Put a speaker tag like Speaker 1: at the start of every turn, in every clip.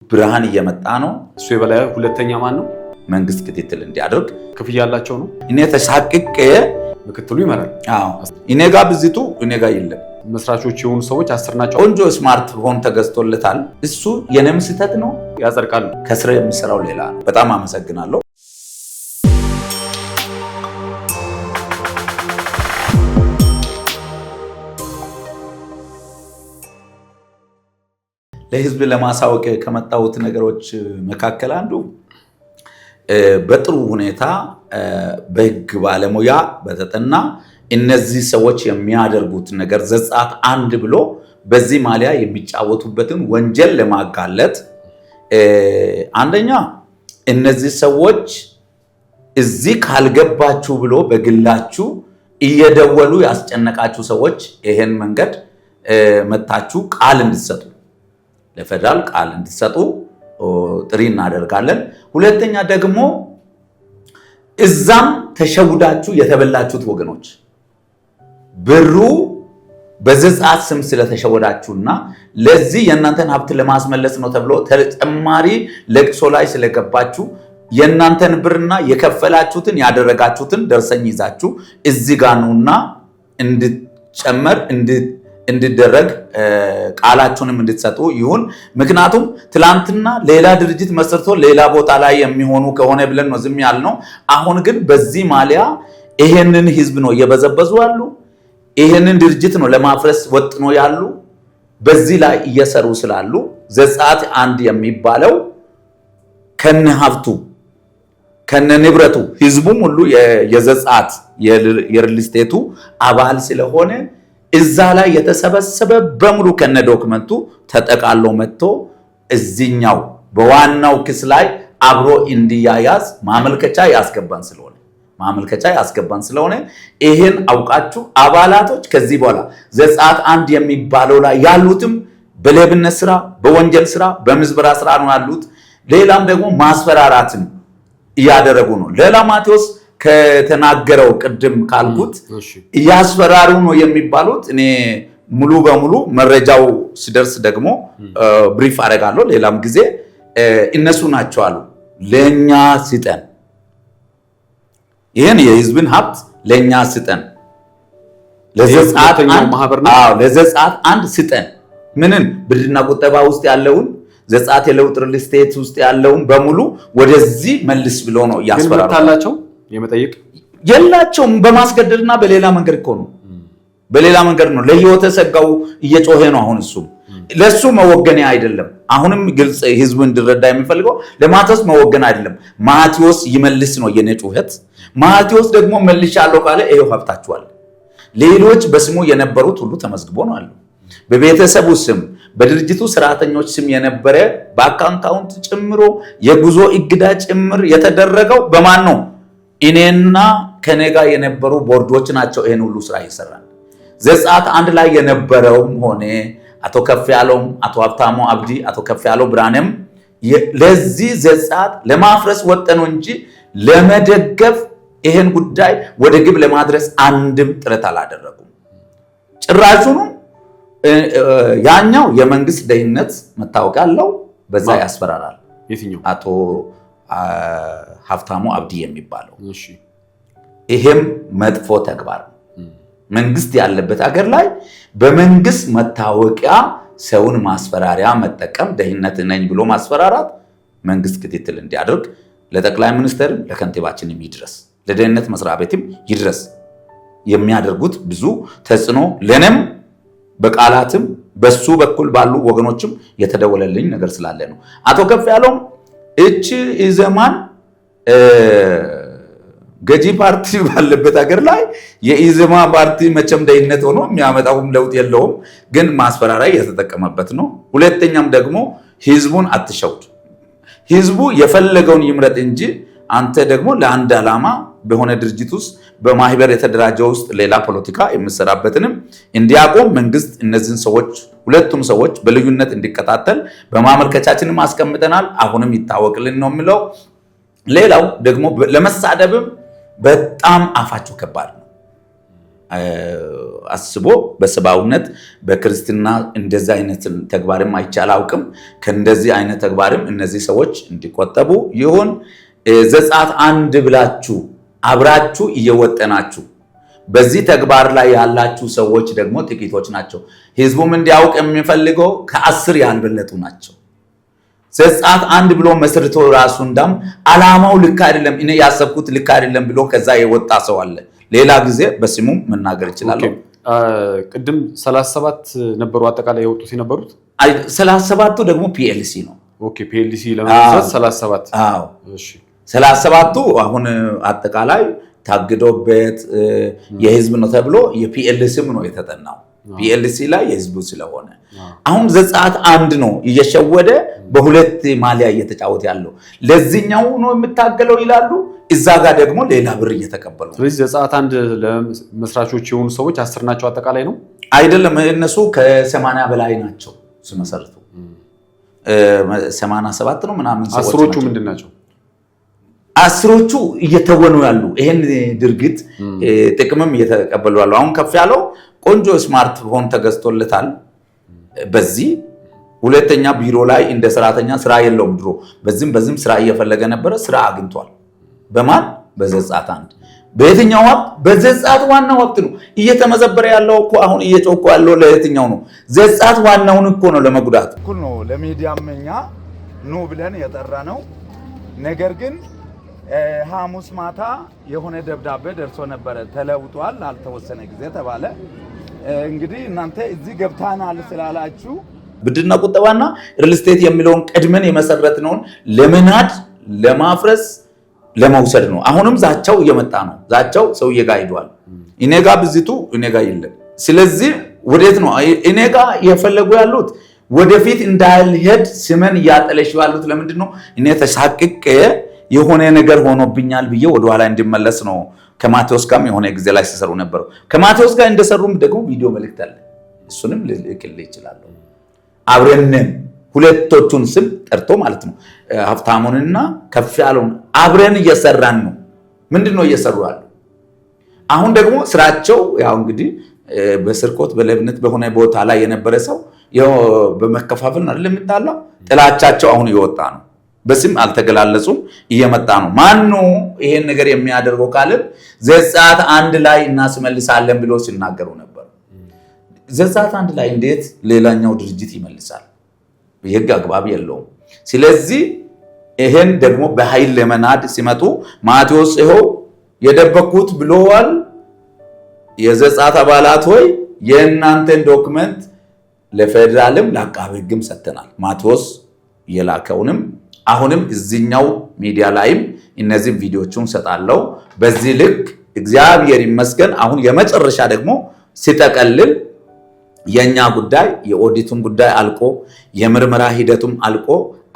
Speaker 1: ብርሃን እየመጣ ነው።
Speaker 2: እሱ የበላይ ሁለተኛ ማን ነው?
Speaker 1: መንግስት ክትትል እንዲያደርግ
Speaker 2: ክፍያ ያላቸው ነው።
Speaker 1: እኔ ተሳቅቄ
Speaker 2: ምክትሉ ይመራል።
Speaker 1: እኔ ጋር ብዚቱ እኔ ጋር የለም።
Speaker 2: መስራቾች የሆኑ ሰዎች 10 ናቸው።
Speaker 1: ቆንጆ ስማርትፎን ተገዝቶለታል። እሱ የኔም ስህተት ነው።
Speaker 2: ያጸድቃሉ።
Speaker 1: ከስራ የሚሰራው ሌላ ነው። በጣም አመሰግናለሁ። ለህዝብ ለማሳወቅ ከመጣሁት ነገሮች መካከል አንዱ በጥሩ ሁኔታ በህግ ባለሙያ በተጠና እነዚህ ሰዎች የሚያደርጉት ነገር ዘጸአት 1 ብሎ በዚህ ማሊያ የሚጫወቱበትን ወንጀል ለማጋለጥ አንደኛ እነዚህ ሰዎች እዚህ ካልገባችሁ ብሎ በግላችሁ እየደወሉ ያስጨነቃችሁ ሰዎች ይሄን መንገድ መታችሁ ቃል እንድትሰጡ ለፌደራል ቃል እንድትሰጡ ጥሪ እናደርጋለን። ሁለተኛ ደግሞ እዛም ተሸውዳችሁ የተበላችሁት ወገኖች ብሩ በዘጸአት ስም ስለተሸወዳችሁና ለዚህ የእናንተን ሀብት ለማስመለስ ነው ተብሎ ተጨማሪ ለቅሶ ላይ ስለገባችሁ የእናንተን ብርና የከፈላችሁትን ያደረጋችሁትን ደርሰኝ ይዛችሁ እዚህ ጋር ነውና እንድትጨመር እንድደረግ ቃላችሁንም እንድትሰጡ ይሁን። ምክንያቱም ትላንትና ሌላ ድርጅት መስርቶ ሌላ ቦታ ላይ የሚሆኑ ከሆነ ብለን ነው ዝም ያልነው። አሁን ግን በዚህ ማሊያ ይሄንን ህዝብ ነው እየበዘበዙ ያሉ፣ ይሄንን ድርጅት ነው ለማፍረስ ወጥኖ ያሉ። በዚህ ላይ እየሰሩ ስላሉ ዘጸአት 1 የሚባለው ከነ ሀብቱ ከነ ንብረቱ ህዝቡም ሁሉ የዘጸአት የሪል ስቴቱ አባል ስለሆነ እዛ ላይ የተሰበሰበ በሙሉ ከነ ዶክመንቱ ተጠቃሎ መጥቶ እዚህኛው በዋናው ክስ ላይ አብሮ እንዲያያዝ ማመልከቻ ያስገባን ስለሆነ ይሄን አውቃችሁ አባላቶች ከዚህ በኋላ ዘጸአት 1 የሚባለው ላይ ያሉትም በሌብነት ስራ፣ በወንጀል ስራ፣ በምዝበራ ስራ ነው ያሉት። ሌላም ደግሞ ማስፈራራትን እያደረጉ ነው። ሌላ ማቴዎስ ከተናገረው ቅድም ካልኩት እያስፈራሩ ነው የሚባሉት እኔ ሙሉ በሙሉ መረጃው ሲደርስ ደግሞ ብሪፍ አደርጋለሁ። ሌላም ጊዜ እነሱ ናቸው አሉ ለኛ ስጠን፣ ይሄን የህዝብን ሀብት ለኛ ስጠን፣ ለዘጸአት 1 ስጠን። ምንን ብድርና ቁጠባ ውስጥ ያለውን ዘጸአት የለውጥ ሪል ስቴት ውስጥ ያለውን በሙሉ ወደዚህ መልስ ብሎ ነው እያስፈራራቸው።
Speaker 2: የመጠየቅ
Speaker 1: የላቸውም። በማስገደድና በሌላ መንገድ እኮ ነው። በሌላ መንገድ ነው። ለህይወት ሰጋው እየጮሄ ነው። አሁን እሱ ለሱ መወገን አይደለም። አሁንም ግልጽ ህዝቡ እንዲረዳ የሚፈልገው ለማቴዎስ መወገን አይደለም። ማቴዎስ ይመልስ ነው የኔ ጩኸት። ማቴዎስ ደግሞ መልሻለሁ ካለ ይሄው ሀብታችኋል። ሌሎች በስሙ የነበሩት ሁሉ ተመዝግቦ ነው አሉ። በቤተሰቡ ስም በድርጅቱ ሰራተኞች ስም የነበረ በአካውንት ጭምሮ የጉዞ እግዳ ጭምር የተደረገው በማን ነው? እኔና ከኔ ጋር የነበሩ ቦርዶች ናቸው ይሄን ሁሉ ስራ ይሰራል። ዘጸአት 1 ላይ የነበረውም ሆነ አቶ ከፍያለውም አቶ ሀብታሙ አብዲ አቶ ከፍያለው ብርሃንም ለዚህ ዘጸአት ለማፍረስ ወጠኑ እንጂ ለመደገፍ ይሄን ጉዳይ ወደ ግብ ለማድረስ አንድም ጥረት አላደረጉም። ጭራሹኑ ያኛው የመንግስት ደህንነት መታወቂያ አለው፣ በዛ ያስፈራራል።
Speaker 2: የትኛው?
Speaker 1: አቶ ሀብታሙ አብዲ የሚባለው። ይሄም መጥፎ ተግባር ነው። መንግስት ያለበት ሀገር ላይ በመንግስት መታወቂያ ሰውን ማስፈራሪያ መጠቀም ደህንነት ነኝ ብሎ ማስፈራራት መንግስት ክትትል እንዲያደርግ ለጠቅላይ ሚኒስትር ለከንቲባችንም ይድረስ፣ ለደህንነት መስሪያ ቤትም ይድረስ። የሚያደርጉት ብዙ ተጽዕኖ ለነም በቃላትም በሱ በኩል ባሉ ወገኖችም የተደወለልኝ ነገር ስላለ ነው። አቶ ከፍያለው እቺ ኢዘማን ገጂ ፓርቲ ባለበት ሀገር ላይ የኢዘማ ፓርቲ መቼም ደህንነት ሆኖ የሚያመጣውም ለውጥ የለውም፣ ግን ማስፈራሪያ የተጠቀመበት ነው። ሁለተኛም ደግሞ ህዝቡን አትሸውድ፣ ህዝቡ የፈለገውን ይምረጥ እንጂ አንተ ደግሞ ለአንድ ዓላማ በሆነ ድርጅት ውስጥ በማህበር የተደራጀ ውስጥ ሌላ ፖለቲካ የምሰራበትንም እንዲያቆም መንግስት እነዚህን ሰዎች ሁለቱም ሰዎች በልዩነት እንዲከታተል በማመልከቻችንም አስቀምጠናል። አሁንም ይታወቅልን ነው የሚለው። ሌላው ደግሞ ለመሳደብም በጣም አፋቸው ከባድ ነው። አስቦ በሰባውነት በክርስትና እንደዚህ አይነት ተግባርም አይቻል አውቅም ከእንደዚህ አይነት ተግባርም እነዚህ ሰዎች እንዲቆጠቡ ይሁን። ዘጸአት 1 ብላችሁ አብራችሁ እየወጠናችሁ በዚህ ተግባር ላይ ያላችሁ ሰዎች ደግሞ ጥቂቶች ናቸው። ህዝቡም እንዲያውቅ የሚፈልገው ከ10 ያልበለጡ ናቸው። ዘጸአት 1 ብሎ መስርቶ ራሱ እንዳም አላማው ልክ አይደለም እኔ ያሰብኩት ልክ አይደለም ብሎ ከዛ የወጣ ሰው አለ። ሌላ ጊዜ በስሙ መናገር ይችላል።
Speaker 2: ቅድም 37 ነበሩ አጠቃላይ የወጡት የነበሩት
Speaker 1: 37ቱ ደግሞ ፒኤልሲ ነው።
Speaker 2: ኦኬ ፒኤልሲ ለማለት 37
Speaker 1: አዎ እሺ 37ቱ አሁን አጠቃላይ ታግዶበት የህዝብ ነው ተብሎ የፒኤልሲም ነው የተጠናው። ፒኤልሲ ላይ የህዝቡ ስለሆነ አሁን ዘጸአት 1 ነው እየሸወደ በሁለት ማሊያ እየተጫወተ ያለው ለዚህኛው ነው የምታገለው ይላሉ። እዛ ጋር ደግሞ ሌላ ብር እየተቀበሉ።
Speaker 2: ስለዚህ ዘጸአት 1 ለመስራቾች የሆኑ ሰዎች 10 ናቸው አጠቃላይ ነው
Speaker 1: አይደለም። እነሱ ከ80 በላይ ናቸው ሲመሰርቱ 87 ነው ምናምን ሰዎች።
Speaker 2: አስሮቹ ምንድን ናቸው?
Speaker 1: አስሮቹ እየተወኑ ያሉ ይሄን ድርጊት ጥቅምም እየተቀበሉ ያሉ። አሁን ከፍ ያለው ቆንጆ ስማርትፎን ተገዝቶለታል። በዚህ ሁለተኛ ቢሮ ላይ እንደ ሰራተኛ ስራ የለውም ድሮ በዚህም ስራ እየፈለገ ነበር። ስራ አግኝቷል። በማን? በዘጸአት 1። በየትኛው ወቅት? በዘጸአት ዋናው ወቅት ነው እየተመዘበረ ያለው እኮ። አሁን እየጮኩ ያለው ለየትኛው ነው? ዘጸአት ዋናውን እኮ ነው ለመጉዳት
Speaker 3: እኩል ነው። ለሚዲያም እኛ ኑ ብለን የጠራ ነው። ነገር ግን ሐሙስ ማታ የሆነ ደብዳቤ ደርሶ ነበረ። ተለውጧል አልተወሰነ ጊዜ ተባለ። እንግዲህ እናንተ እዚህ ገብታናል ስላላችሁ
Speaker 1: ብድርና ቁጠባና ሪል ስቴት የሚለውን ቀድመን የመሰረትነውን ለመናድ ለማፍረስ ለመውሰድ ነው። አሁንም ዛቻው እየመጣ ነው። ዛቻው ሰውዬ ጋር ሄዷል። እኔ ጋር ብዚቱ እኔ ጋር የለም። ስለዚህ ወዴት ነው እኔ ጋር የፈለጉ ያሉት? ወደፊት እንዳልሄድ ስመን እያጠለሽ ያሉት ለምንድን ነው? እኔ ተሳቅቄ የሆነ ነገር ሆኖብኛል ብዬ ወደኋላ እንድመለስ ነው። ከማቴዎስ ጋርም የሆነ ጊዜ ላይ ሲሰሩ ነበሩ። ከማቴዎስ ጋር እንደሰሩም ደግሞ ቪዲዮ መልእክት አለ። እሱንም ልልክልህ ይችላል። አብረንን ሁለቶቹን ስም ጠርቶ ማለት ነው ሀብታሙንና ከፍ ያለውን አብረን እየሰራን ነው። ምንድነው እየሰሩ ያሉ? አሁን ደግሞ ስራቸው ያው እንግዲህ በስርቆት በሌብነት በሆነ ቦታ ላይ የነበረ ሰው በመከፋፈል ነው አይደል የምታለው። ጥላቻቸው አሁን እየወጣ ነው። በስም አልተገላለጹም፣ እየመጣ ነው። ማን ነው ይሄን ነገር የሚያደርገው ካለ ዘጸአት 1 ላይ እናስመልሳለን ብሎ ሲናገሩ ነበር። ዘጸአት 1 ላይ እንዴት ሌላኛው ድርጅት ይመልሳል? የህግ አግባብ የለውም። ስለዚህ ይሄን ደግሞ በኃይል ለመናድ ሲመጡ ማቴዎስ ይኸው የደበኩት ብለዋል። የዘጸአት አባላት ሆይ የእናንተን ዶክመንት ለፌደራልም ለአቃቤ ህግም ሰጥተናል። ማቴዎስ የላከውንም አሁንም እዚህኛው ሚዲያ ላይም እነዚህ ቪዲዮቹን ሰጣለው። በዚህ ልክ እግዚአብሔር ይመስገን። አሁን የመጨረሻ ደግሞ ሲጠቀልል የኛ ጉዳይ የኦዲቱን ጉዳይ አልቆ የምርመራ ሂደቱም አልቆ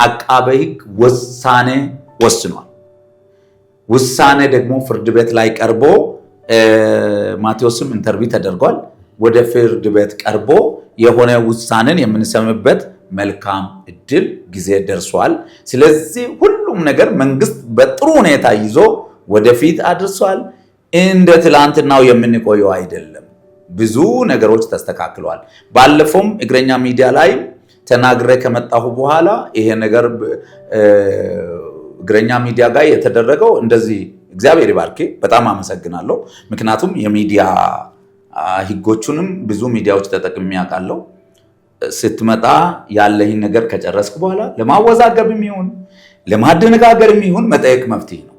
Speaker 1: አቃቤ ህግ ውሳኔ ወስኗል። ውሳኔ ደግሞ ፍርድ ቤት ላይ ቀርቦ ማቴዎስም ኢንተርቪው ተደርጓል። ወደ ፍርድ ቤት ቀርቦ የሆነ ውሳኔን የምንሰምበት መልካም እድል ጊዜ ደርሷል። ስለዚህ ሁሉም ነገር መንግስት በጥሩ ሁኔታ ይዞ ወደፊት አድርሷል። እንደ ትላንትናው የምንቆየው አይደለም። ብዙ ነገሮች ተስተካክለዋል። ባለፈውም እግረኛ ሚዲያ ላይ ተናግሬ ከመጣሁ በኋላ ይሄ ነገር እግረኛ ሚዲያ ጋር የተደረገው እንደዚህ እግዚአብሔር ይባርኬ በጣም አመሰግናለሁ። ምክንያቱም የሚዲያ ህጎቹንም ብዙ ሚዲያዎች ተጠቅሜ ያውቃለሁ። ስትመጣ ያለህን ነገር ከጨረስክ በኋላ ለማወዛገብም ይሁን ለማደነጋገርም ይሁን መጠየቅ መፍትሄ ነው።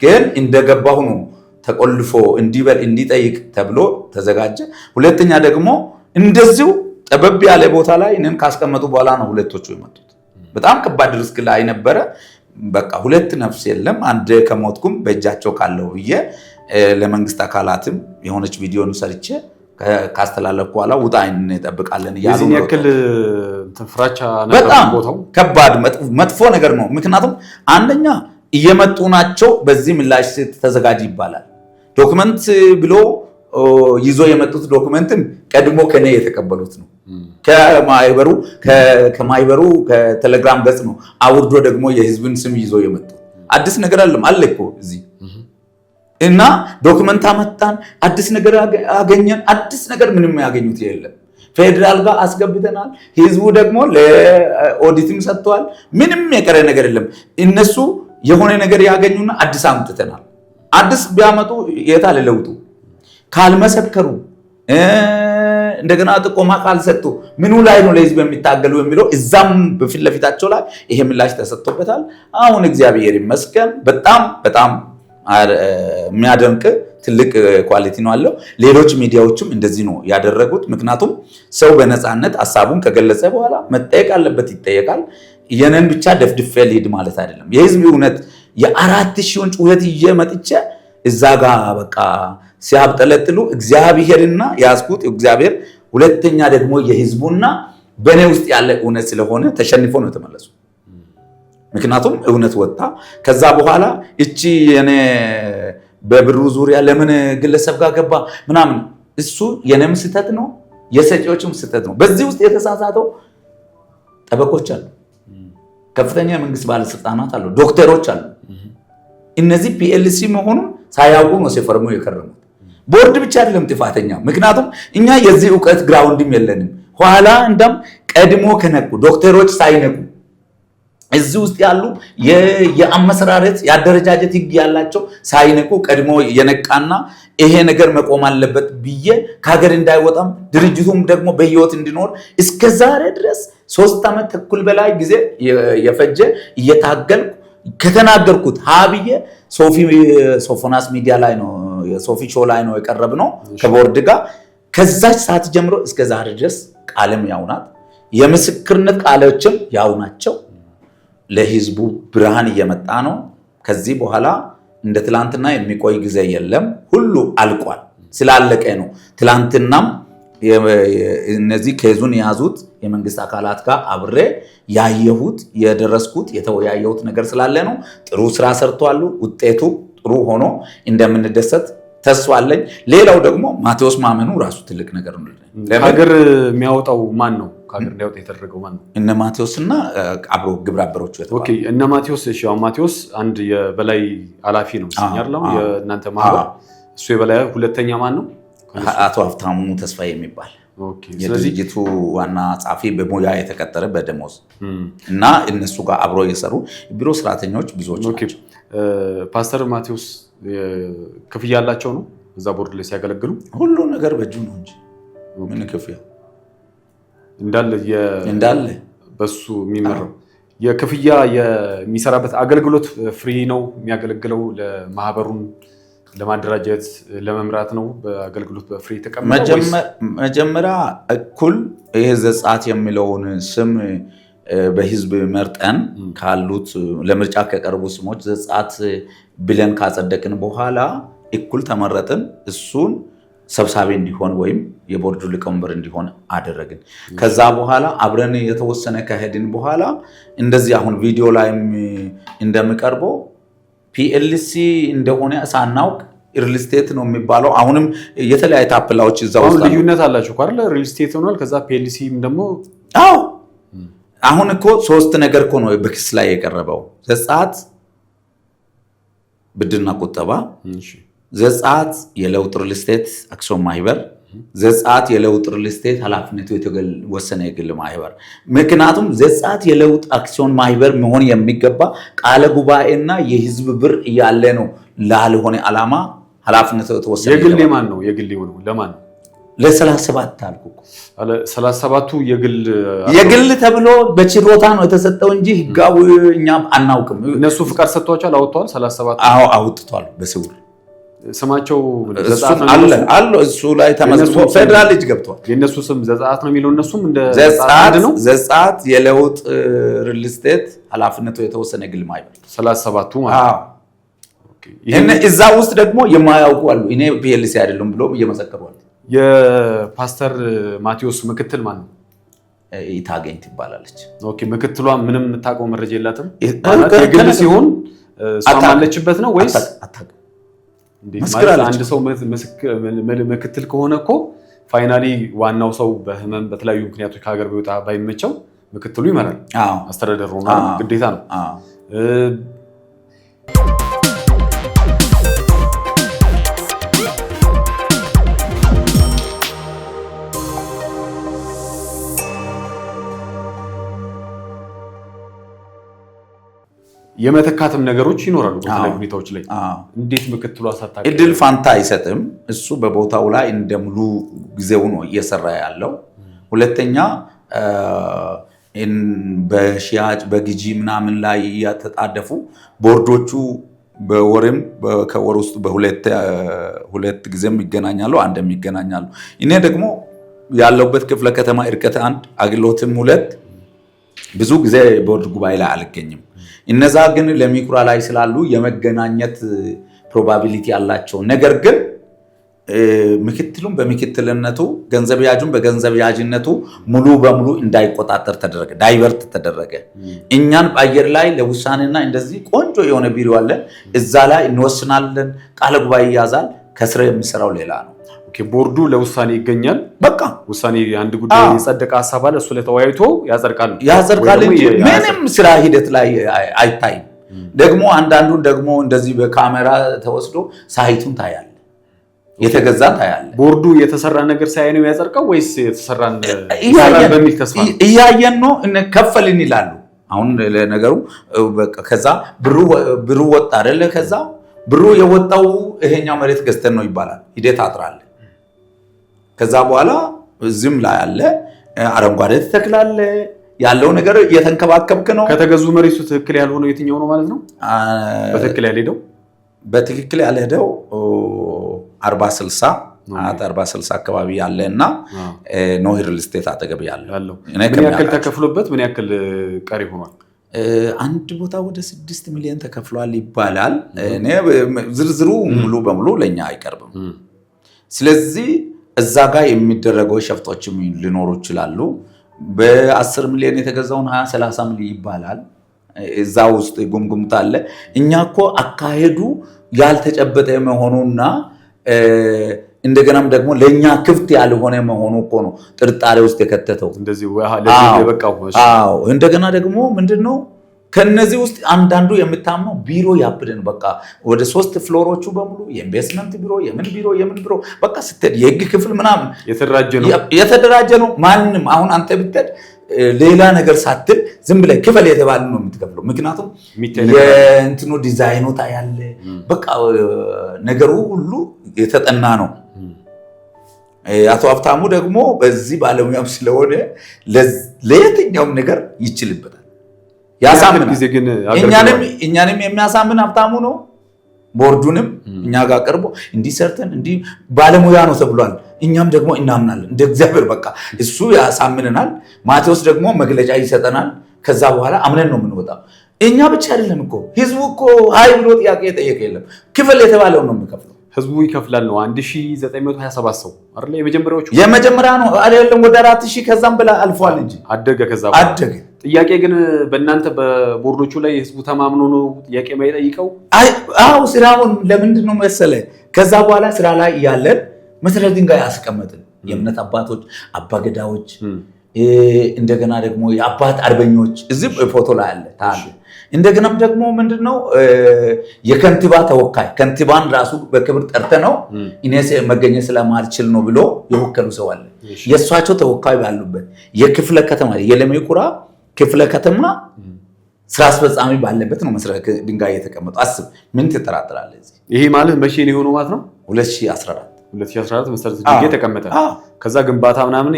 Speaker 1: ግን እንደገባሁ ነው ተቆልፎ እንዲበል እንዲጠይቅ ተብሎ ተዘጋጀ። ሁለተኛ ደግሞ እንደዚሁ ጠበብ ያለ ቦታ ላይ እኔን ካስቀመጡ በኋላ ነው ሁለቶቹ የመጡት። በጣም ከባድ ሪስክ ላይ ነበረ። በቃ ሁለት ነፍስ የለም አንድ ከሞትኩም በእጃቸው ካለው ብዬ ለመንግስት አካላትም የሆነች ቪዲዮን ሰርቼ ካስተላለፍ በኋላ ውጣ እንጠብቃለን እያሉ
Speaker 2: ነው። ያክል ፍራቻ
Speaker 1: በጣም ከባድ መጥፎ ነገር ነው። ምክንያቱም አንደኛ እየመጡ ናቸው። በዚህ ምላሽ ተዘጋጅ ይባላል። ዶክመንት ብሎ ይዞ የመጡት ዶክመንትን ቀድሞ ከኔ የተቀበሉት ነው። ከማይበሩ ከቴሌግራም ገጽ ነው አውርዶ ደግሞ የህዝብን ስም ይዞ የመጡት። አዲስ ነገር አለም አለ እኮ እዚህ እና ዶክመንት አመጣን፣ አዲስ ነገር አገኘን። አዲስ ነገር ምንም ያገኙት የለም። ፌዴራል ጋር አስገብተናል። ህዝቡ ደግሞ ለኦዲትም ሰጥቷል። ምንም የቀረ ነገር የለም። እነሱ የሆነ ነገር ያገኙና አዲስ አምጥተናል። አዲስ ቢያመጡ የታለ ለውጡ? ካልመሰከሩ እንደገና ጥቆማ ካልሰጡ ምኑ ላይ ነው ለህዝብ የሚታገሉ የሚለው እዛም በፊት ለፊታቸው ላይ ይሄ ምላሽ ተሰጥቶበታል። አሁን እግዚአብሔር ይመስገን በጣም በጣም የሚያደንቅ ትልቅ ኳሊቲ ነው አለው። ሌሎች ሚዲያዎችም እንደዚህ ነው ያደረጉት። ምክንያቱም ሰው በነፃነት ሀሳቡን ከገለጸ በኋላ መጠየቅ አለበት፣ ይጠየቃል። የነን ብቻ ደፍድፌ ልሂድ ማለት አይደለም። የህዝብ እውነት የ4000ን ጩኸት ይዤ መጥቼ እዛ ጋር በቃ ሲያብጠለጥሉ እግዚአብሔርና ያዝኩት እግዚአብሔር፣ ሁለተኛ ደግሞ የህዝቡና በእኔ ውስጥ ያለ እውነት ስለሆነ ተሸንፎ ነው የተመለሱ። ምክንያቱም እውነት ወጣ። ከዛ በኋላ እቺ የኔ በብሩ ዙሪያ ለምን ግለሰብ ጋር ገባ ምናምን፣ እሱ የኔም ስህተት ነው፣ የሰጪዎችም ስህተት ነው። በዚህ ውስጥ የተሳሳተው ጠበቆች አሉ፣ ከፍተኛ የመንግስት ባለስልጣናት አሉ፣ ዶክተሮች አሉ። እነዚህ ፒኤልሲ መሆኑን ሳያውቁ ነው ሲፈርሙ የከረሙት። ቦርድ ብቻ አይደለም ጥፋተኛ፣ ምክንያቱም እኛ የዚህ እውቀት ግራውንድም የለንም። ኋላ እንደም ቀድሞ ከነቁ ዶክተሮች ሳይነቁ እዚህ ውስጥ ያሉ የአመሰራረት የአደረጃጀት ህግ ያላቸው ሳይነቁ ቀድሞ የነቃና ይሄ ነገር መቆም አለበት ብዬ ከሀገር እንዳይወጣም ድርጅቱም ደግሞ በህይወት እንዲኖር እስከ ዛሬ ድረስ 3 ዓመት ተኩል በላይ ጊዜ የፈጀ እየታገልኩ ከተናገርኩት ሀብዬ ሶፎናስ ሚዲያ ላይ ነው የሶፊ ሾው ላይ ነው የቀረብነው ከቦርድ ጋር። ከዛች ሰዓት ጀምሮ እስከ ዛሬ ድረስ ቃልም ያውናት የምስክርነት ቃሎችም ያውናቸው። ለህዝቡ ብርሃን እየመጣ ነው። ከዚህ በኋላ እንደ ትላንትና የሚቆይ ጊዜ የለም። ሁሉ አልቋል። ስላለቀ ነው። ትላንትናም እነዚህ ኬዙን የያዙት የመንግስት አካላት ጋር አብሬ ያየሁት የደረስኩት የተወያየሁት ነገር ስላለ ነው። ጥሩ ስራ ሰርቷል። ውጤቱ ጥሩ ሆኖ እንደምንደሰት ተስፋ አለኝ። ሌላው ደግሞ ማቴዎስ ማመኑ ራሱ ትልቅ ነገር ነው።
Speaker 2: ሀገር የሚያወጣው ማን ነው? ከሀገር እንዲያወጣ የተደረገው ማን ነው?
Speaker 1: እነ ማቴዎስና አብሮ ግብረ አበሮቹ
Speaker 2: ኦኬ። እነ ማቴዎስ እሺ። አሁን ማቴዎስ አንድ የበላይ ኃላፊ ነው ሲኛርለው የእናንተ ማህበር። እሱ የበላይ ሁለተኛ ማን ነው?
Speaker 1: አቶ ሀብታሙ ተስፋዬ የሚባል የድርጅቱ ዋና ጸሐፊ በሙያ የተቀጠረ በደሞዝ እና እነሱ ጋር አብሮ የሰሩ ቢሮ ሰራተኞች ብዙዎች ናቸው።
Speaker 2: ፓስተር ማቴዎስ ክፍያ ያላቸው ነው እዛ ቦርድ ላይ ሲያገለግሉ?
Speaker 1: ሁሉ ነገር በእጁ ነው እንጂ ምን ክፍያ
Speaker 2: እንዳለ በሱ የሚመራው የክፍያ የሚሰራበት አገልግሎት ፍሪ ነው የሚያገለግለው። ለማህበሩን ለማደራጀት ለመምራት ነው በአገልግሎት በፍሪ ተቀምጠው። መጀመሪያ እኩል ይሄ ዘጸአት የሚለውን ስም በህዝብ መርጠን ካሉት ለምርጫ ከቀርቡ ስሞች ዘጸአት ብለን ካጸደቅን በኋላ እኩል ተመረጥን። እሱን ሰብሳቢ እንዲሆን ወይም የቦርዱ ሊቀመንበር እንዲሆን አደረግን። ከዛ በኋላ አብረን የተወሰነ ከሄድን በኋላ እንደዚህ አሁን ቪዲዮ ላይም እንደሚቀርበው ፒኤልሲ እንደሆነ ሳናውቅ ሪል ስቴት ነው የሚባለው። አሁንም የተለያዩ ታፕላዎች እዛ ውስጥ ልዩነት አላቸው አይደል? ሪል ስቴት ሆኗል። ከዛ ፒኤልሲም ደግሞ
Speaker 1: አሁን እኮ 3 ነገር እኮ ነው በክስ ላይ የቀረበው። ዘጸአት ብድርና ቁጠባ፣ ዘጸአት የለውጥ ሪል ስቴት አክሲዮን ማህበር፣ ዘጸአት የለውጥ ሪል ስቴት ኃላፊነቱ የተወሰነ የግል ማህበር። ምክንያቱም ዘጸአት የለውጥ አክሲዮን ማህበር መሆን የሚገባ ቃለ ጉባኤና የህዝብ ብር እያለ ነው ላልሆነ ዓላማ ኃላፊነቱ የተወሰነ።
Speaker 2: የግል ማን ነው? የግል ነው ለማን ነው?
Speaker 1: ለ37 አልኩ እኮ
Speaker 2: 37ቱ
Speaker 1: የግል ተብሎ በችሮታ ነው የተሰጠው እንጂ ህጋዊ እኛም አናውቅም።
Speaker 2: እነሱ ፍቃድ ሰጥቷቸዋል፣ አውጥተዋል። 37
Speaker 1: አውጥቷል በስውር
Speaker 2: ስማቸው
Speaker 1: አለ እሱ ላይ ተመዝግቦ ፌደራል ልጅ ገብቷል።
Speaker 2: የነሱ ስም ዘጸአት ነው የሚለው እነሱም እንደ
Speaker 1: ዘጸአት የለውጥ ሪል ስቴት ኃላፊነቱ የተወሰነ ግል ማህበር
Speaker 2: 37ቱ ማለት
Speaker 1: እዛ ውስጥ ደግሞ የማያውቁ አሉ። እኔ ፒኤልሲ አይደለም ብሎ እየመሰከሩ አሉ።
Speaker 2: የፓስተር ማቴዎስ ምክትል ማን ነው?
Speaker 1: ኢታገኝ ትባላለች።
Speaker 2: ኦኬ። ምክትሏ ምንም የምታውቀው መረጃ የላትም ማለት የግል ሲሆን እሷ ማለችበት ነው ወይስ አታውቅም? አንድ ሰው ምክትል ከሆነ እኮ ፋይናሊ ዋናው ሰው በህመም በተለያዩ ምክንያቶች ከሀገር ቢወጣ ባይመቸው ምክትሉ ይመራል። አስተዳደሩ ግዴታ ነው። የመተካትም ነገሮች ይኖራሉ በተለያዩ ሁኔታዎች ላይ። እንዴት ምክትሉ አሳታቂ
Speaker 1: እድል ፋንታ አይሰጥም። እሱ በቦታው ላይ እንደሙሉ ጊዜው ነው እየሰራ ያለው። ሁለተኛ በሽያጭ በግዢ ምናምን ላይ እያተጣደፉ ቦርዶቹ በወርም ከወር ውስጥ በሁለት ጊዜም ይገናኛሉ፣ አንድም ይገናኛሉ። እኔ ደግሞ ያለውበት ክፍለ ከተማ እርቀት 1 አግሎትም 2 ብዙ ጊዜ ቦርድ ጉባኤ ላይ አልገኝም። እነዛ ግን ለሚኩራ ላይ ስላሉ የመገናኘት ፕሮባቢሊቲ አላቸው። ነገር ግን ምክትሉም በምክትልነቱ ገንዘብ ያጁም በገንዘብ ያጅነቱ ሙሉ በሙሉ እንዳይቆጣጠር ተደረገ፣ ዳይቨርት ተደረገ። እኛን በአየር ላይ ለውሳኔና እንደዚህ ቆንጆ የሆነ ቢሮ አለን፣ እዛ ላይ እንወስናለን፣ ቃለ ጉባኤ ይያዛል። ከስረ የሚሰራው ሌላ ነው።
Speaker 2: ቦርዱ ለውሳኔ ይገኛል።
Speaker 1: በቃ
Speaker 2: ውሳኔ አንድ ጉዳይ የጸደቀ ሐሳብ አለ፣ እሱ ለተወያይቶ ያጸድቃል
Speaker 1: እንጂ ምንም ስራ ሂደት ላይ አይታይም። ደግሞ አንዳንዱን ደግሞ እንደዚህ በካሜራ ተወስዶ ሳይቱን ታያለ፣ የተገዛ ታያለ።
Speaker 2: ቦርዱ የተሰራ ነገር ሳይ ነው ያጸድቀው ወይስ የተሰራን በሚል ተስፋ
Speaker 1: እያየን ነው ከፈልን ይላሉ። አሁን ለነገሩ ከዛ ብሩ ወጣ አይደለ? ከዛ ብሩ የወጣው ይሄኛው መሬት ገዝተን ነው ይባላል። ሂደት አጥራለ። ከዛ በኋላ ዝም ላይ አለ አረንጓዴ ተተክላለ ያለው ነገር እየተንከባከብክ ነው።
Speaker 2: ከተገዙ መሬቱ ትክክል ያልሆነው የትኛው ነው ማለት ነው?
Speaker 1: በትክክል ያልሄደው 40/60 አካባቢ ያለና ኖህ ሪል ስቴት አጠገብ ያለው
Speaker 2: ምን ያክል ተከፍሎበት ምን ያክል ቀሪ ሆኗል?
Speaker 1: አንድ ቦታ ወደ 6 ሚሊዮን ተከፍሏል ይባላል። እኔ ዝርዝሩ ሙሉ በሙሉ ለኛ አይቀርብም። ስለዚህ እዛ ጋር የሚደረገው ሸፍጦችም ሊኖሩ ይችላሉ። በ10 ሚሊዮን የተገዛውን 20-30 ሚሊዮን ይባላል። እዛ ውስጥ ጉምጉምታ አለ። እኛ እኮ አካሄዱ ያልተጨበጠ መሆኑና እንደገናም ደግሞ ለኛ ክፍት ያልሆነ መሆኑ እኮ ነው ጥርጣሬ ውስጥ የከተተው።
Speaker 2: እንደዚህ ለዚህ የበቃው።
Speaker 1: አዎ እንደገና ደግሞ ምንድነው ከነዚህ ውስጥ አንዳንዱ የምታምነው ቢሮ ያብደን በቃ ወደ 3 ፍሎሮቹ በሙሉ የኢንቨስትመንት ቢሮ የምን ቢሮ በቃ ስትሄድ የህግ ክፍል ምናምን የተደራጀ ነው። ማንም አሁን አንተ ብትሄድ ሌላ ነገር ሳትል ዝም ብለህ ክፈል የተባለ ነው የምትከፍለው። ምክንያቱም የእንትኑ ዲዛይኑ ታያለ። በቃ ነገሩ ሁሉ የተጠና ነው። አቶ ሀብታሙ ደግሞ በዚህ ባለሙያም ስለሆነ ለየትኛውም ነገር ይችልበታል፣ ያሳምናል። እኛንም የሚያሳምን ሀብታሙ ነው። ቦርዱንም እኛ ጋር ቀርቦ እንዲሰርተን እንዲህ ባለሙያ ነው ተብሏል። እኛም ደግሞ እናምናለን እንደ እግዚአብሔር በቃ እሱ ያሳምነናል። ማቴዎስ ደግሞ መግለጫ ይሰጠናል። ከዛ በኋላ አምነን ነው የምንወጣው። እኛ ብቻ አይደለም እኮ ህዝቡ እኮ ሃይ ብሎ ጥያቄ የጠየቀ የለም። ክፍል የተባለው ነው የሚከፍለው።
Speaker 2: ህዝቡ ይከፍላል ነው 1927 ሰው አይደል?
Speaker 1: የመጀመሪያ ነው አይደለም? ወደ 4000 ከዛም በላይ አልፏል እንጂ
Speaker 2: አደገ። ከዛ አደገ። ጥያቄ ግን በእናንተ በቦርዶቹ ላይ ህዝቡ ተማምኖ ነው ጥያቄ የማይጠይቀው?
Speaker 1: አዎ ስራውን ለምንድን ነው መሰለ ከዛ በኋላ ስራ ላይ ያለን መሰረት ድንጋይ ያስቀመጥን የእምነት አባቶች፣ አባገዳዎች እንደገና ደግሞ የአባት አርበኞች እዚህ ፎቶ ላይ አለ ታለ። እንደገናም ደግሞ ምንድነው የከንቲባ ተወካይ ከንቲባን ራሱ በክብር ጠርተ ነው እኔ መገኘት ስለማልችል ነው ብሎ የወከሉ ሰው አለ። የሷቸው ተወካይ ባሉበት የክፍለ ከተማ የለሚ ኩራ ክፍለ ከተማ ስራ አስፈጻሚ ባለበት ነው መሰረት ድንጋይ የተቀመጠው። አስብ ምን ትጠራጥራለህ?
Speaker 2: ይሄ ማለት መቼ ነው የሆነው ማለት ነው?
Speaker 1: 2014
Speaker 2: መሰረት ድንጋይ ተቀመጠ። ከዛ ግንባታ ምናምን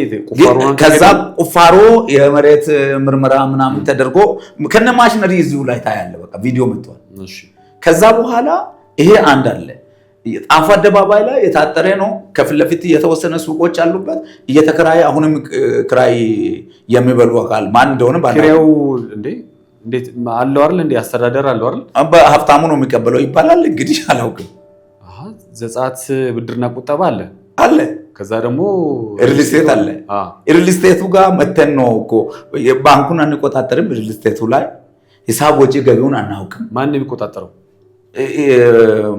Speaker 1: ከዛ ቁፋሮ የመሬት ምርመራ ምናምን ተደርጎ ከነ ማሽነሪ እዚሁ ላይ ታያለ። በቃ ቪዲዮ መጥቷል። ከዛ በኋላ ይሄ አንድ አለ ጣፎ አደባባይ ላይ የታጠረ ነው። ከፊት ለፊት የተወሰነ ሱቆች አሉበት እየተከራየ አሁንም ክራይ የሚበሉ አካል ማን እንደሆነ
Speaker 2: ባለው እንዴት አለው አይደል? እንዴ አስተዳደር አለው አይደል?
Speaker 1: ሀብታሙ ነው የሚቀበለው ይባላል። እንግዲህ አላውቅም።
Speaker 2: ዘጻት ብድርና ቁጠባ
Speaker 1: አለ።
Speaker 2: ከዛ ደግሞ
Speaker 1: ሪል ስቴት አለ። ሪል ስቴቱ ጋር መተን ነው እኮ ባንኩን አንቆጣጠርም። ሪል ስቴቱ ላይ ሂሳብ ወጪ ገቢውን አናውቅም።
Speaker 2: ማን ነው የሚቆጣጠረው?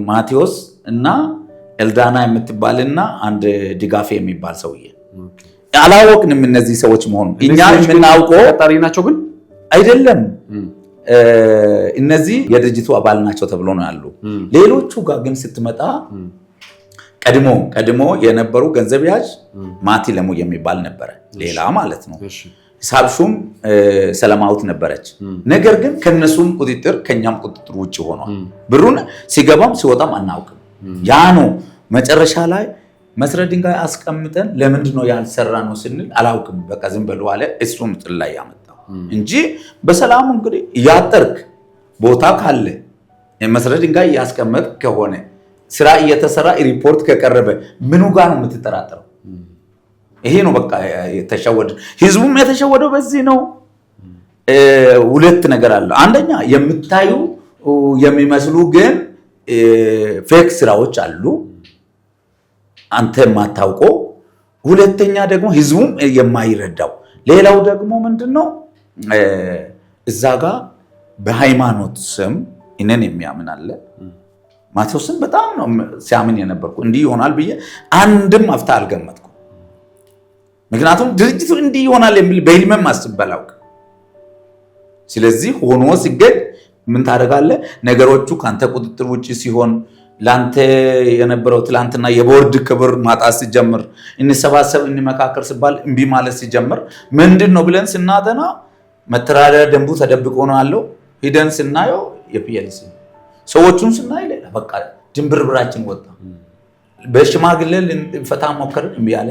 Speaker 1: ማቴዎስ እና ኤልዳና የምትባልና አንድ ድጋፌ የሚባል ሰውዬ አላወቅንም። እነዚህ ሰዎች መሆኑ እኛ የምናውቀው
Speaker 2: ተጣሪ ናቸው ግን አይደለም።
Speaker 1: እነዚህ የድርጅቱ አባል ናቸው ተብሎ ነው ያሉ። ሌሎቹ ጋር ግን ስትመጣ ቀድሞ የነበሩ ገንዘብ ያዥ ማቲ ለሙ የሚባል ነበረ፣ ሌላ ማለት ነው። ሂሳብ ሹም ሰላማዊት ነበረች። ነገር ግን ከነሱም ቁጥጥር ከኛም ቁጥጥር ውጭ ሆኗል። ብሩን ሲገባም ሲወጣም አናውቅም። ያ ነው መጨረሻ ላይ መሰረት ድንጋይ አስቀምጠን ለምንድን ነው ያልሰራ ነው ስንል አላውቅም በቃ ዝም በሉ አለ። እሱን ጥል ላይ ያመጣው እንጂ በሰላሙ እንግዲህ ያጠርክ ቦታ ካለ መሰረት ድንጋይ ያስቀመጥ ከሆነ ስራ እየተሰራ ሪፖርት ከቀረበ ምኑ ጋር ነው የምትጠራጠረው? ይሄ ነው በቃ የተሸወደ ህዝቡም የተሸወደው በዚህ ነው። ሁለት ነገር አለ። አንደኛ የምታዩ የሚመስሉ ግን ፌክ ስራዎች አሉ አንተ የማታውቀው። ሁለተኛ ደግሞ ህዝቡም የማይረዳው ሌላው ደግሞ ምንድነው እዛ ጋር በሃይማኖት ስም እነን የሚያምን አለ። ማቴዎስን በጣም ነው ሲያምን የነበርኩ እንዲህ ይሆናል ብዬ አንድም አፍታ አልገመትኩም። ምክንያቱም ድርጅቱ እንዲህ ይሆናል የሚል በህልምም አስቤ አላውቅም። ስለዚህ ሆኖ ሲገኝ ምን ታደርጋለህ? ነገሮቹ ካንተ ቁጥጥር ውጪ ሲሆን ላንተ የነበረው ትላንትና የቦርድ ክብር ማጣት ሲጀምር እንሰባሰብ እንመካከር ሲባል እምቢ ማለት ሲጀምር ምንድነው ብለን ስናጠና መተዳደሪያ ደንቡ ተደብቆ ነው ያለው። ሂደን ስናየው የፒኤልሲ ሰዎቹን ስናይ ሌላ በቃ ድንብርብራችን ወጣ። በሽማግሌ ልንፈታ ሞከርን እምቢ አለ።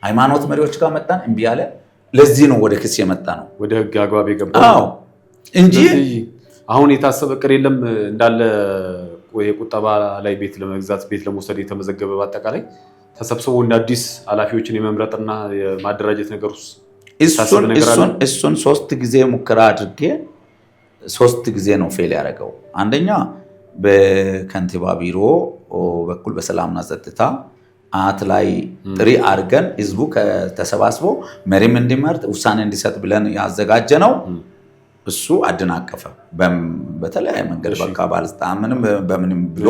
Speaker 1: ሃይማኖት መሪዎች ጋር መጣን እምቢ አለ። ለዚህ ነው ወደ ክስ የመጣ ነው
Speaker 2: ወደ ህግ አግባብ የገባው
Speaker 1: እንጂ
Speaker 2: አሁን የታሰበ ቅር የለም። እንዳለ የቁጠባ ላይ ቤት ለመግዛት ቤት ለመውሰድ የተመዘገበ በአጠቃላይ ተሰብስቦ እንደ አዲስ ኃላፊዎችን የመምረጥና የማደራጀት ነገር ውስጥ
Speaker 1: እሱን 3 ጊዜ ሙከራ አድርጌ 3 ጊዜ ነው ፌል ያደረገው። አንደኛ በከንቲባ ቢሮ በኩል በሰላምና ጸጥታ አት ላይ ጥሪ አድርገን ህዝቡ ከተሰባስቦ መሪም እንዲመርጥ ውሳኔ እንዲሰጥ ብለን ያዘጋጀ ነው። እሱ አደናቀፈ በተለያየ መንገድ በቃ ባለስልጣን በምንም ብሎ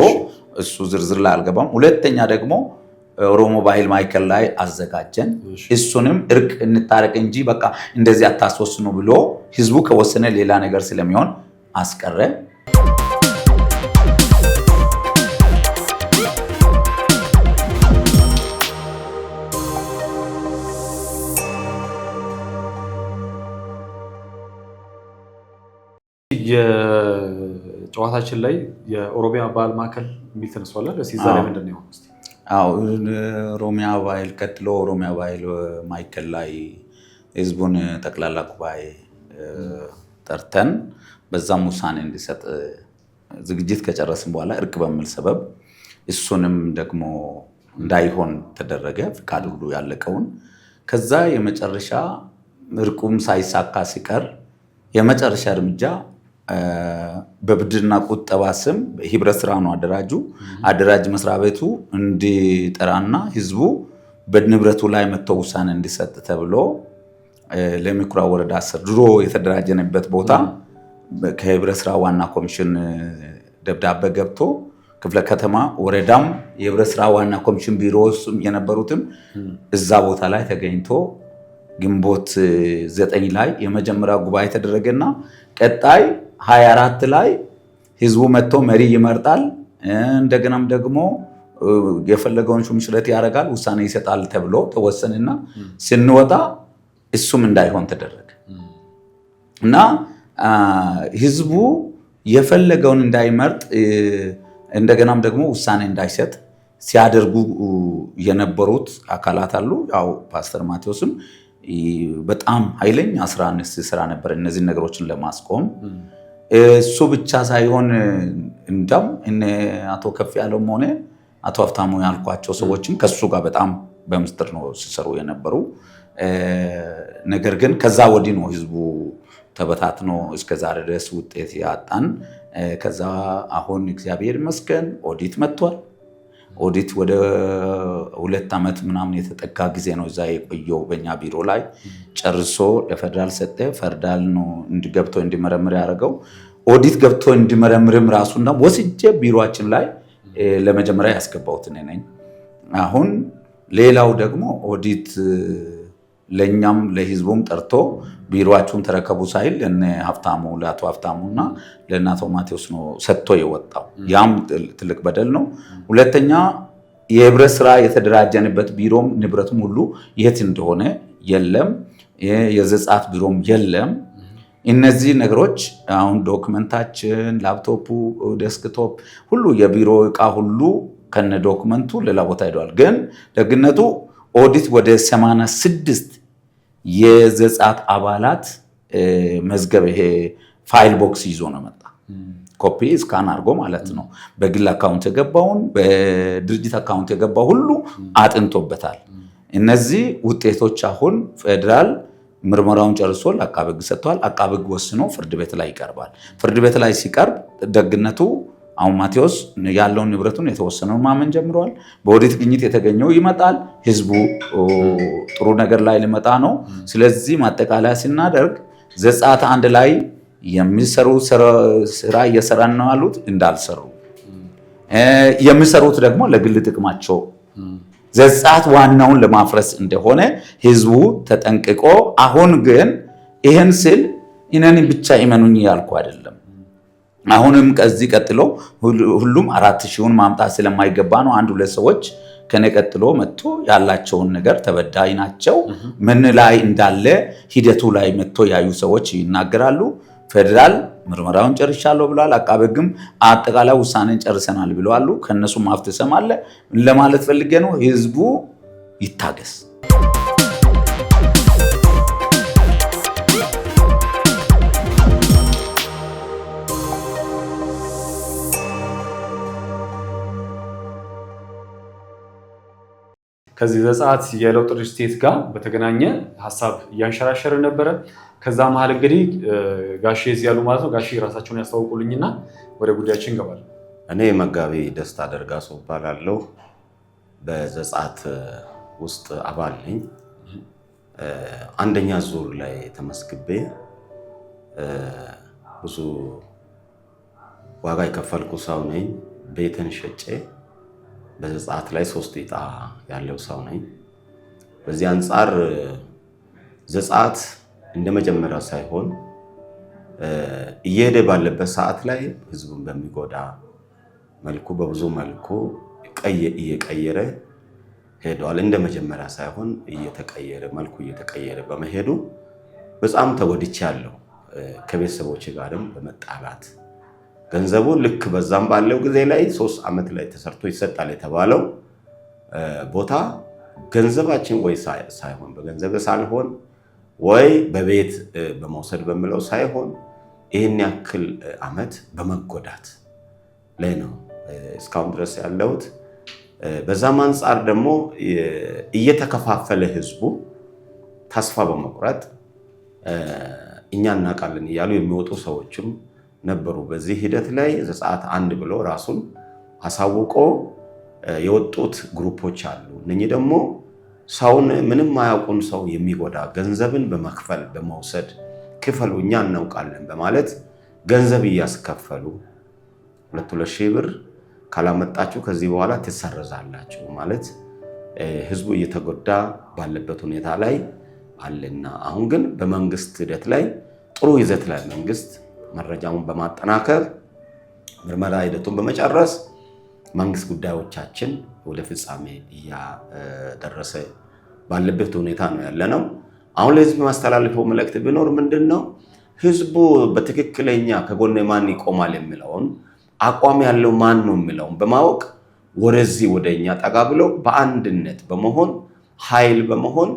Speaker 1: እሱ ዝርዝር ላይ አልገባም። ሁለተኛ ደግሞ ኦሮሞ ባህል ማዕከል ላይ አዘጋጀን። እሱንም እርቅ እንታረቅ እንጂ በቃ እንደዚህ አታስወስኑ ብሎ ህዝቡ ከወሰነ ሌላ ነገር ስለሚሆን አስቀረ።
Speaker 2: የጨዋታችን ላይ የኦሮሚያ ባህል ማዕከል የሚል ተነስቷል። ለዚህ ዛሬ ምንድን ነው?
Speaker 1: ኦሮሚያ ባህል ቀጥሎ ኦሮሚያ ባህል ማዕከል ላይ ህዝቡን ጠቅላላ ጉባኤ ጠርተን በዛም ውሳኔ እንዲሰጥ ዝግጅት ከጨረስን በኋላ እርቅ በሚል ሰበብ እሱንም ደግሞ እንዳይሆን ተደረገ። ፍቃድ ሁሉ ያለቀውን ከዛ የመጨረሻ እርቁም ሳይሳካ ሲቀር የመጨረሻ እርምጃ በብድርና ቁጠባ ስም ህብረት ስራ ነው አደራጅ መስሪያ ቤቱ እንዲጠራና ህዝቡ በንብረቱ ላይ መተው ውሳኔ እንዲሰጥ ተብሎ ለሚኩራ ወረዳ ስር ድሮ የተደራጀነበት ቦታ ከህብረት ስራ ዋና ኮሚሽን ደብዳቤ ገብቶ ክፍለ ከተማ ወረዳም የህብረት ስራ ዋና ኮሚሽን ቢሮዎች የነበሩትም እዛ ቦታ ላይ ተገኝቶ ግንቦት 9 ላይ የመጀመሪያ ጉባኤ ተደረገና ቀጣይ 24 ላይ ህዝቡ መጥቶ መሪ ይመርጣል። እንደገናም ደግሞ የፈለገውን ሹምሽረት ያደርጋል፣ ውሳኔ ይሰጣል ተብሎ ተወሰነና ስንወጣ እሱም እንዳይሆን ተደረገ እና ህዝቡ የፈለገውን እንዳይመርጥ እንደገናም ደግሞ ውሳኔ እንዳይሰጥ ሲያደርጉ የነበሩት አካላት አሉ። ያው ፓስተር ማቴዎስም በጣም ኃይለኛ ስራ ነበር እነዚህ ነገሮችን ለማስቆም። እሱ ብቻ ሳይሆን እንደም አቶ ከፍ ያለውም ሆነ አቶ ሀብታሙ ያልኳቸው ሰዎችም ከሱ ጋር በጣም በምስጥር ነው ሲሰሩ የነበሩ። ነገር ግን ከዛ ወዲህ ነው ህዝቡ ተበታትኖ እስከዛሬ ድረስ ውጤት ያጣን። ከዛ አሁን እግዚአብሔር ይመስገን ኦዲት መጥቷል። ኦዲት ወደ 2 ዓመት ምናምን የተጠጋ ጊዜ ነው እዛ የቆየው በእኛ ቢሮ ላይ ጨርሶ ለፌደራል ሰጠ። ፌደራል ነው እንዲገብቶ እንዲመረምር ያደረገው። ኦዲት ገብቶ እንዲመረምርም ራሱና ወስጄ ቢሮአችን ላይ ለመጀመሪያ ያስገባሁት እኔ ነኝ። አሁን ሌላው ደግሞ ኦዲት ለኛም ለህዝቡም ጠርቶ ቢሮአችሁን ተረከቡ ሳይል ለአቶ ሀብታሙና ለአቶ ማቴዎስ ነው ሰጥቶ የወጣው። ያም ትልቅ በደል ነው። ሁለተኛ የህብረት ስራ የተደራጀንበት ቢሮም ንብረቱም ሁሉ የት እንደሆነ የለም። የዘጸአት ቢሮም የለም። እነዚህ ነገሮች አሁን ዶክመንታችን፣ ላፕቶፑ፣ ዴስክቶፕ ሁሉ የቢሮ እቃ ሁሉ ከነ ዶክመንቱ ሌላ ቦታ ሄደዋል። ግን ደግነቱ ኦዲት ወደ 86 የዘጸአት አባላት መዝገብ ይሄ ፋይል ቦክስ ይዞ ነው መጣ። ኮፒ ስካን አድርጎ ማለት ነው። በግል አካውንት የገባውን በድርጅት አካውንት የገባው ሁሉ አጥንቶበታል። እነዚህ ውጤቶች አሁን ፌዴራል ምርመራውን ጨርሶ ለአቃቤ ሕግ ሰጥቷል። አቃቤ ሕግ ወስኖ ፍርድ ቤት ላይ ይቀርባል። ፍርድ ቤት ላይ ሲቀርብ ደግነቱ አሁን ማቴዎስ ያለውን ንብረቱን የተወሰነውን ማመን ጀምረዋል። በኦዲት ግኝት የተገኘው ይመጣል። ህዝቡ ጥሩ ነገር ላይ ሊመጣ ነው። ስለዚህ ማጠቃለያ ሲናደርግ ዘጸአት 1 ላይ የሚሰሩ ስራ እየሰራን ነው ያሉት እንዳልሰሩ፣ የሚሰሩት ደግሞ ለግል ጥቅማቸው ዘጸአት ዋናውን ለማፍረስ እንደሆነ ህዝቡ ተጠንቅቆ፣ አሁን ግን ይህን ስል እኔን ብቻ ይመኑኝ ያልኩ አይደለም። አሁንም ከዚህ ቀጥሎ ሁሉም 4000ውን ማምጣት ስለማይገባ ነው። 1-2 ሰዎች ከኔ ቀጥሎ መጥቶ ያላቸውን ነገር ተበዳይ ናቸው ምን ላይ እንዳለ ሂደቱ ላይ መጥቶ ያዩ ሰዎች ይናገራሉ። ፌዴራል ምርመራውን ጨርሻለሁ ብለዋል። አቃቤ ሕግም አጠቃላይ ውሳኔን ጨርሰናል ብለዋል። ከነሱ ማፍት ሰማለ ለማለት ፈልጌ ነው። ህዝቡ ይታገስ።
Speaker 2: ከዚህ ዘጸአት የለውጥ ሪልስቴት ጋር በተገናኘ ሀሳብ እያንሸራሸረ ነበረ። ከዛ መሀል እንግዲህ ጋሼ እዚህ ያሉ ማለት ነው። ጋሼ ራሳቸውን ያስተዋውቁልኝና ወደ ጉዳያችን እንገባለን።
Speaker 4: እኔ መጋቢ ደስታ ደርጋሶ እባላለሁ። በዘጸአት ውስጥ አባል ነኝ። አንደኛ ዙር ላይ ተመስግቤ ብዙ ዋጋ የከፈልኩ ሰው ነኝ። ቤትን ሸጬ በዘጸአት ላይ 3 ዕጣ ያለው ሰው ነኝ። በዚህ አንጻር ዘጸአት እንደመጀመሪያ ሳይሆን እየሄደ ባለበት ሰዓት ላይ ህዝቡን በሚጎዳ መልኩ በብዙ መልኩ እየቀየረ ሄዷል። እንደመጀመሪያ ሳይሆን መልኩ እየተቀየረ በመሄዱ በጣም ተጎድቻለሁ። ከቤተሰቦች ጋርም በመጣላት ገንዘቡ ልክ በዛም ባለው ጊዜ ላይ 3 ዓመት ላይ ተሰርቶ ይሰጣል የተባለው ቦታ ገንዘባችን ወይ ሳይሆን በገንዘብ ሳልሆን ወይ በቤት በመውሰድ በሚለው ሳይሆን ይህን ያክል ዓመት በመጎዳት ላይ ነው እስካሁን ድረስ ያለሁት። በዛም አንጻር ደግሞ እየተከፋፈለ ህዝቡ ተስፋ በመቁረጥ እኛ እናውቃለን እያሉ የሚወጡ ሰዎችም ነበሩ። በዚህ ሂደት ላይ ዘጸአት 1 ብሎ ራሱን አሳውቆ የወጡት ግሩፖች አሉ። እነኚህ ደግሞ ሰውን ምንም ማያውቁን ሰው የሚጎዳ ገንዘብን በመክፈል በመውሰድ ክፈሉ እኛ እናውቃለን በማለት ገንዘብ እያስከፈሉ 2 ሺህ ብር ካላመጣችሁ ከዚህ በኋላ ትሰረዛላችሁ ማለት ህዝቡ እየተጎዳ ባለበት ሁኔታ ላይ አለና፣ አሁን ግን በመንግስት ሂደት ላይ ጥሩ ይዘት ላይ መንግስት መረጃውን በማጠናከር ምርመራ ሂደቱን በመጨረስ መንግስት ጉዳዮቻችን ወደ ፍጻሜ እያደረሰ ባለበት ሁኔታ ነው ያለነው። አሁን ለህዝብ ማስተላለፈው መልእክት ቢኖር ምንድነው ህዝቡ በትክክለኛ ከጎን ማን ይቆማል የሚለውን አቋም ያለው ማን ነው የሚለውን በማወቅ ወደዚህ ወደኛ ጠጋ ብሎ በአንድነት በመሆን ኃይል በመሆን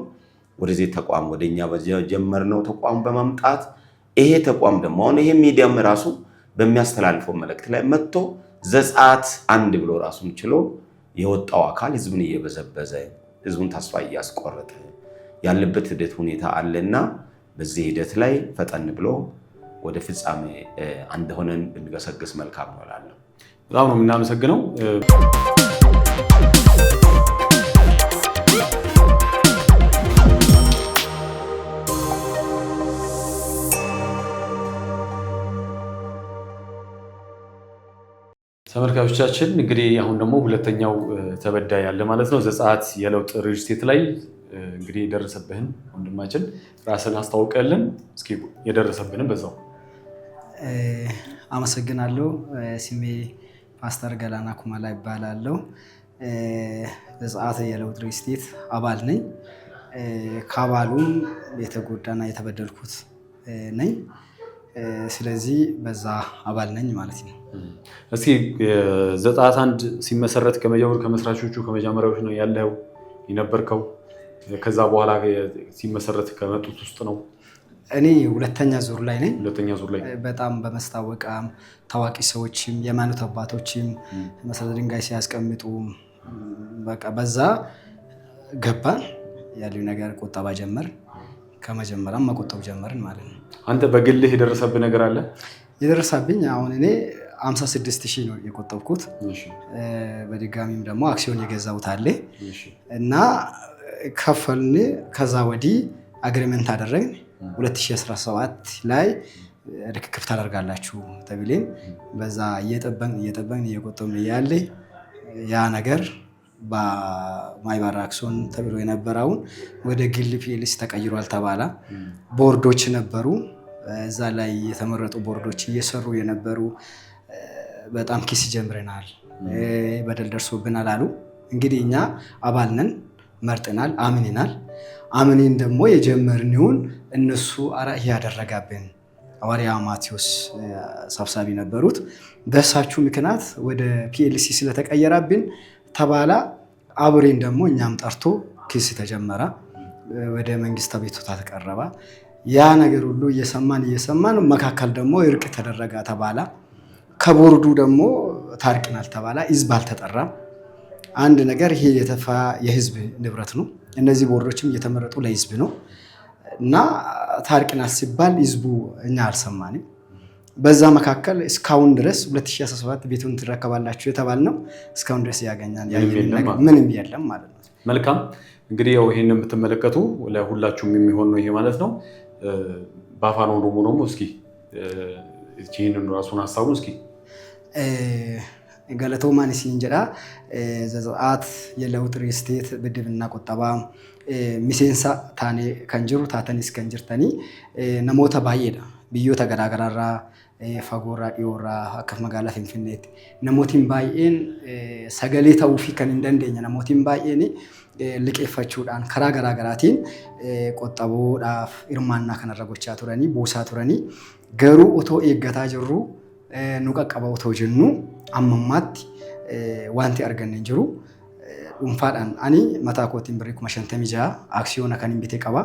Speaker 4: ወደዚህ ተቋም ወደኛ በጀመርነው ተቋም በመምጣት ይሄ ተቋም ደግሞ አሁን ይሄ ሚዲያም ራሱ በሚያስተላልፈው መልእክት ላይ መጥቶ ዘጸአት 1 ብሎ ራሱን ችሎ የወጣው አካል ህዝብን እየበዘበዘ ህዝቡን ተስፋ እያስቆረጠ ያለበት ሂደት ሁኔታ አለና በዚህ ሂደት ላይ ፈጠን ብሎ ወደ ፍጻሜ አንድ ሆነን ብንገሰግስ መልካም ነው እላለሁ።
Speaker 2: በጣም ነው የምናመሰግነው። ተመልካቾቻችን እንግዲህ አሁን ደግሞ ሁለተኛው ተበዳይ ያለ ማለት ነው። ዘጸአት የለውጥ ሪልስቴት ላይ እንግዲህ የደረሰብህን ወንድማችን ራስን አስተዋውቀልን እስኪ የደረሰብህንም በዛው።
Speaker 5: አመሰግናለሁ። ስሜ ፓስተር ገላና ኩማላ ይባላለሁ። ዘጸአት የለውጥ ሪልስቴት አባል ነኝ። ከአባሉም የተጎዳና የተበደልኩት ነኝ። ስለዚህ በዛ አባል ነኝ ማለት ነው።
Speaker 2: እስኪ ዘጸአት 1 ሲመሰረት ከመስራቾቹ ከመጀመሪያዎች ነው ያለው የነበርከው? ከዛ በኋላ ሲመሰረት ከመጡት ውስጥ ነው?
Speaker 5: እኔ ሁለተኛ ዙር ላይ ነኝ።
Speaker 2: ሁለተኛ ዙር ላይ
Speaker 5: በጣም በመስታወቂያም ታዋቂ ሰዎችም የሃይማኖት አባቶችም መሰረት ድንጋይ ሲያስቀምጡ በቃ በዛ ገባን። ያለው ነገር ቁጠባ ጀመርን። ከመጀመሪያም መቆጠብ ጀመርን ማለት ነው።
Speaker 2: አንተ በግልህ የደረሰብህ ነገር አለ?
Speaker 5: የደረሰብኝ አሁን እኔ 56,000 ነው የቆጠብኩት። በድጋሚም ደግሞ አክሲዮን የገዛሁት አለ እና ከፈልን። ከዛ ወዲህ አግሪመንት አደረግን። 2017 ላይ ርክክብ ታደርጋላችሁ ተብለን በዛ እየጠበቅን እየቆጠብን ያለ ያ ነገር በማይባራ አክሲዮን ተብሎ የነበረውን ወደ ግል ፒኤልሲ ተቀይሯል ተባለ። ቦርዶች ነበሩ፣ እዛ ላይ የተመረጡ ቦርዶች እየሰሩ የነበሩ በጣም ኪስ ጀምረናል፣ በደል ደርሶብናል አሉ። እንግዲህ እኛ አባል ነን፣ መርጠናል፣ አምነናል። አምነን ደግሞ የጀመርነውን እነሱ አራህ ያደረጋብን ሐዋርያ ማቴዎስ ሰብሳቢ ነበሩት። በእሳችሁ ምክንያት ወደ ፒኤልሲ ስለተቀየረብን ተባላ። አብሬን ደግሞ እኛም ጠርቶ ኪስ ተጀመረ፣ ወደ መንግስት አቤቱታ ተቀረበ። ያ ነገር ሁሉ እየሰማን መካከል ደግሞ እርቅ ተደረገ ተባላ። ከቦርዱ ደግሞ ታርቅናል ተባላ። ህዝብ አልተጠራም። አንድ ነገር ይሄ የህዝብ ንብረት ነው። እነዚህ ቦርዶችም እየተመረጡ ለህዝብ ነው እና ታርቅናል ሲባል ህዝቡ እኛ አልሰማንም። በዛ መካከል እስካሁን ድረስ 2017 ቤቱን ትረከባላችሁ የተባልነው እስካሁን ድረስ ያገኛል ምንም የለም ማለት ነው።
Speaker 2: መልካም እንግዲህ ያው ይሄን የምትመለከቱ ለሁላችሁም የሚሆን ነው ይሄ ማለት ነው። በአፋን ኦሮሞ ደግሞ እስኪ ይሄንን ራሱን ሐሳቡን እስኪ
Speaker 5: ገለቶማን ሲንጀራ ዘጸአት የለውጥ ሪስቴት ብድብና ቁጠባ ሚሴንሳ ታኔ ከንጅሩ ታተኒስ ከንጅርተኒ ነሞታ ባየዳ ብዮታ ገራገራራ ፈጎራ ዲዮራ አከፍ መጋላ ፊንፊኔት ነሞቲን ባየን ሰገሌ ተውፊ ከን እንደንደኛ ነሞቲን ባየን ልቄፈቹዳን ከራ ገራገራቲን ቆጠቦዳፍ ኢርማና ከነረጎቻ ቱረኒ ቦሳ ቱረኒ ገሩ ኦቶ ኤገታ ጅሩ ኑቀቀባው ተወጀኑ አመማት ዋንቲ አርገን እንጅሩ ኡንፋዳን አኒ መታኮቲን ብሪኩ መሸንተሚጃ አክሲዮን አካን ቢቴ ቀባ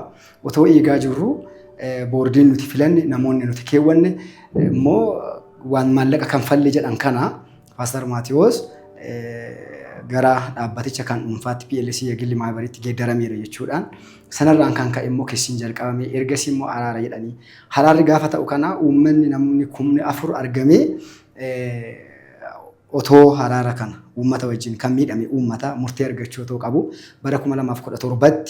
Speaker 5: ኦቶ ኤጋ ጅሩ ቦርዲን ኑቲ ፊለን ነሞን ኑቲ ከወን ሞ ዋን ማለቀ ከንፈል ጀዳን ከና ፓስተር ማቴዎስ ገራ ዳባቲቻ ካን ኡንፋት ፒኤልሲ የግል ማህበሪት ገደረሚረ የቹዳን ሰነራን ካን ካኢሞ ከሲን ጀልቃሜ ኤርገሲሞ አራራ ይዳኒ ሐራር ጋፈታው ከና ኡመን ነሙኒ ኩምኒ አፍሩ አርገሜ ኦቶ ሐራራ ከና ኡመታ ወጅን ከሚዳሜ ኡመታ ሙርቴ አርገቾቶ ቀቡ በረኩ መለማፍ ቆደቶሩ በት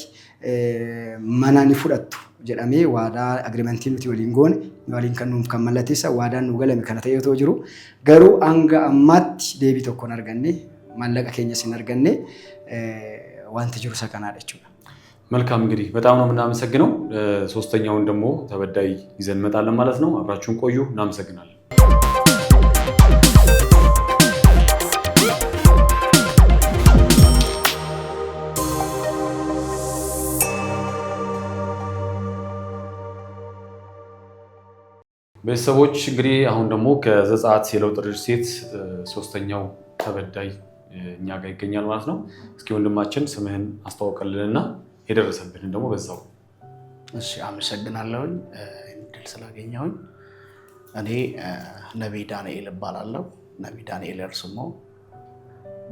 Speaker 5: ማናኒ ፉደቱ ጀዳሜ ዋዳ አግሪመንት ኑቲ ወሊንጎን ወሊን ከኑም ከመለቲሳ ዋዳ ኑገለሚ ከነተየቶ ጅሩ ገሩ አንጋ አማት ዴቢ ተኮን አርገኔ ማለቀ ከኛ ሲነርገኔ ዋንት ጅሩ ሰከና አለችው።
Speaker 2: መልካም እንግዲህ በጣም ነው የምናመሰግነው። ሶስተኛውን ደግሞ ተበዳይ ይዘን እንመጣለን ማለት ነው። አብራችሁን ቆዩ። እናመሰግናለን። ቤተሰቦች እንግዲህ አሁን ደግሞ ከዘጸአት የለውጥ ሪልስቴት ሶስተኛው ተበዳይ እኛ ጋር ይገኛል ማለት ነው። እስኪ ወንድማችን ስምህን አስተዋውቀልንና የደረሰብህን ደግሞ በዛው።
Speaker 6: እሺ አመሰግናለሁኝ እድል ስላገኘሁኝ። እኔ ነቢይ ዳንኤል እባላለሁ። ነቢይ ዳንኤል እርሱሞ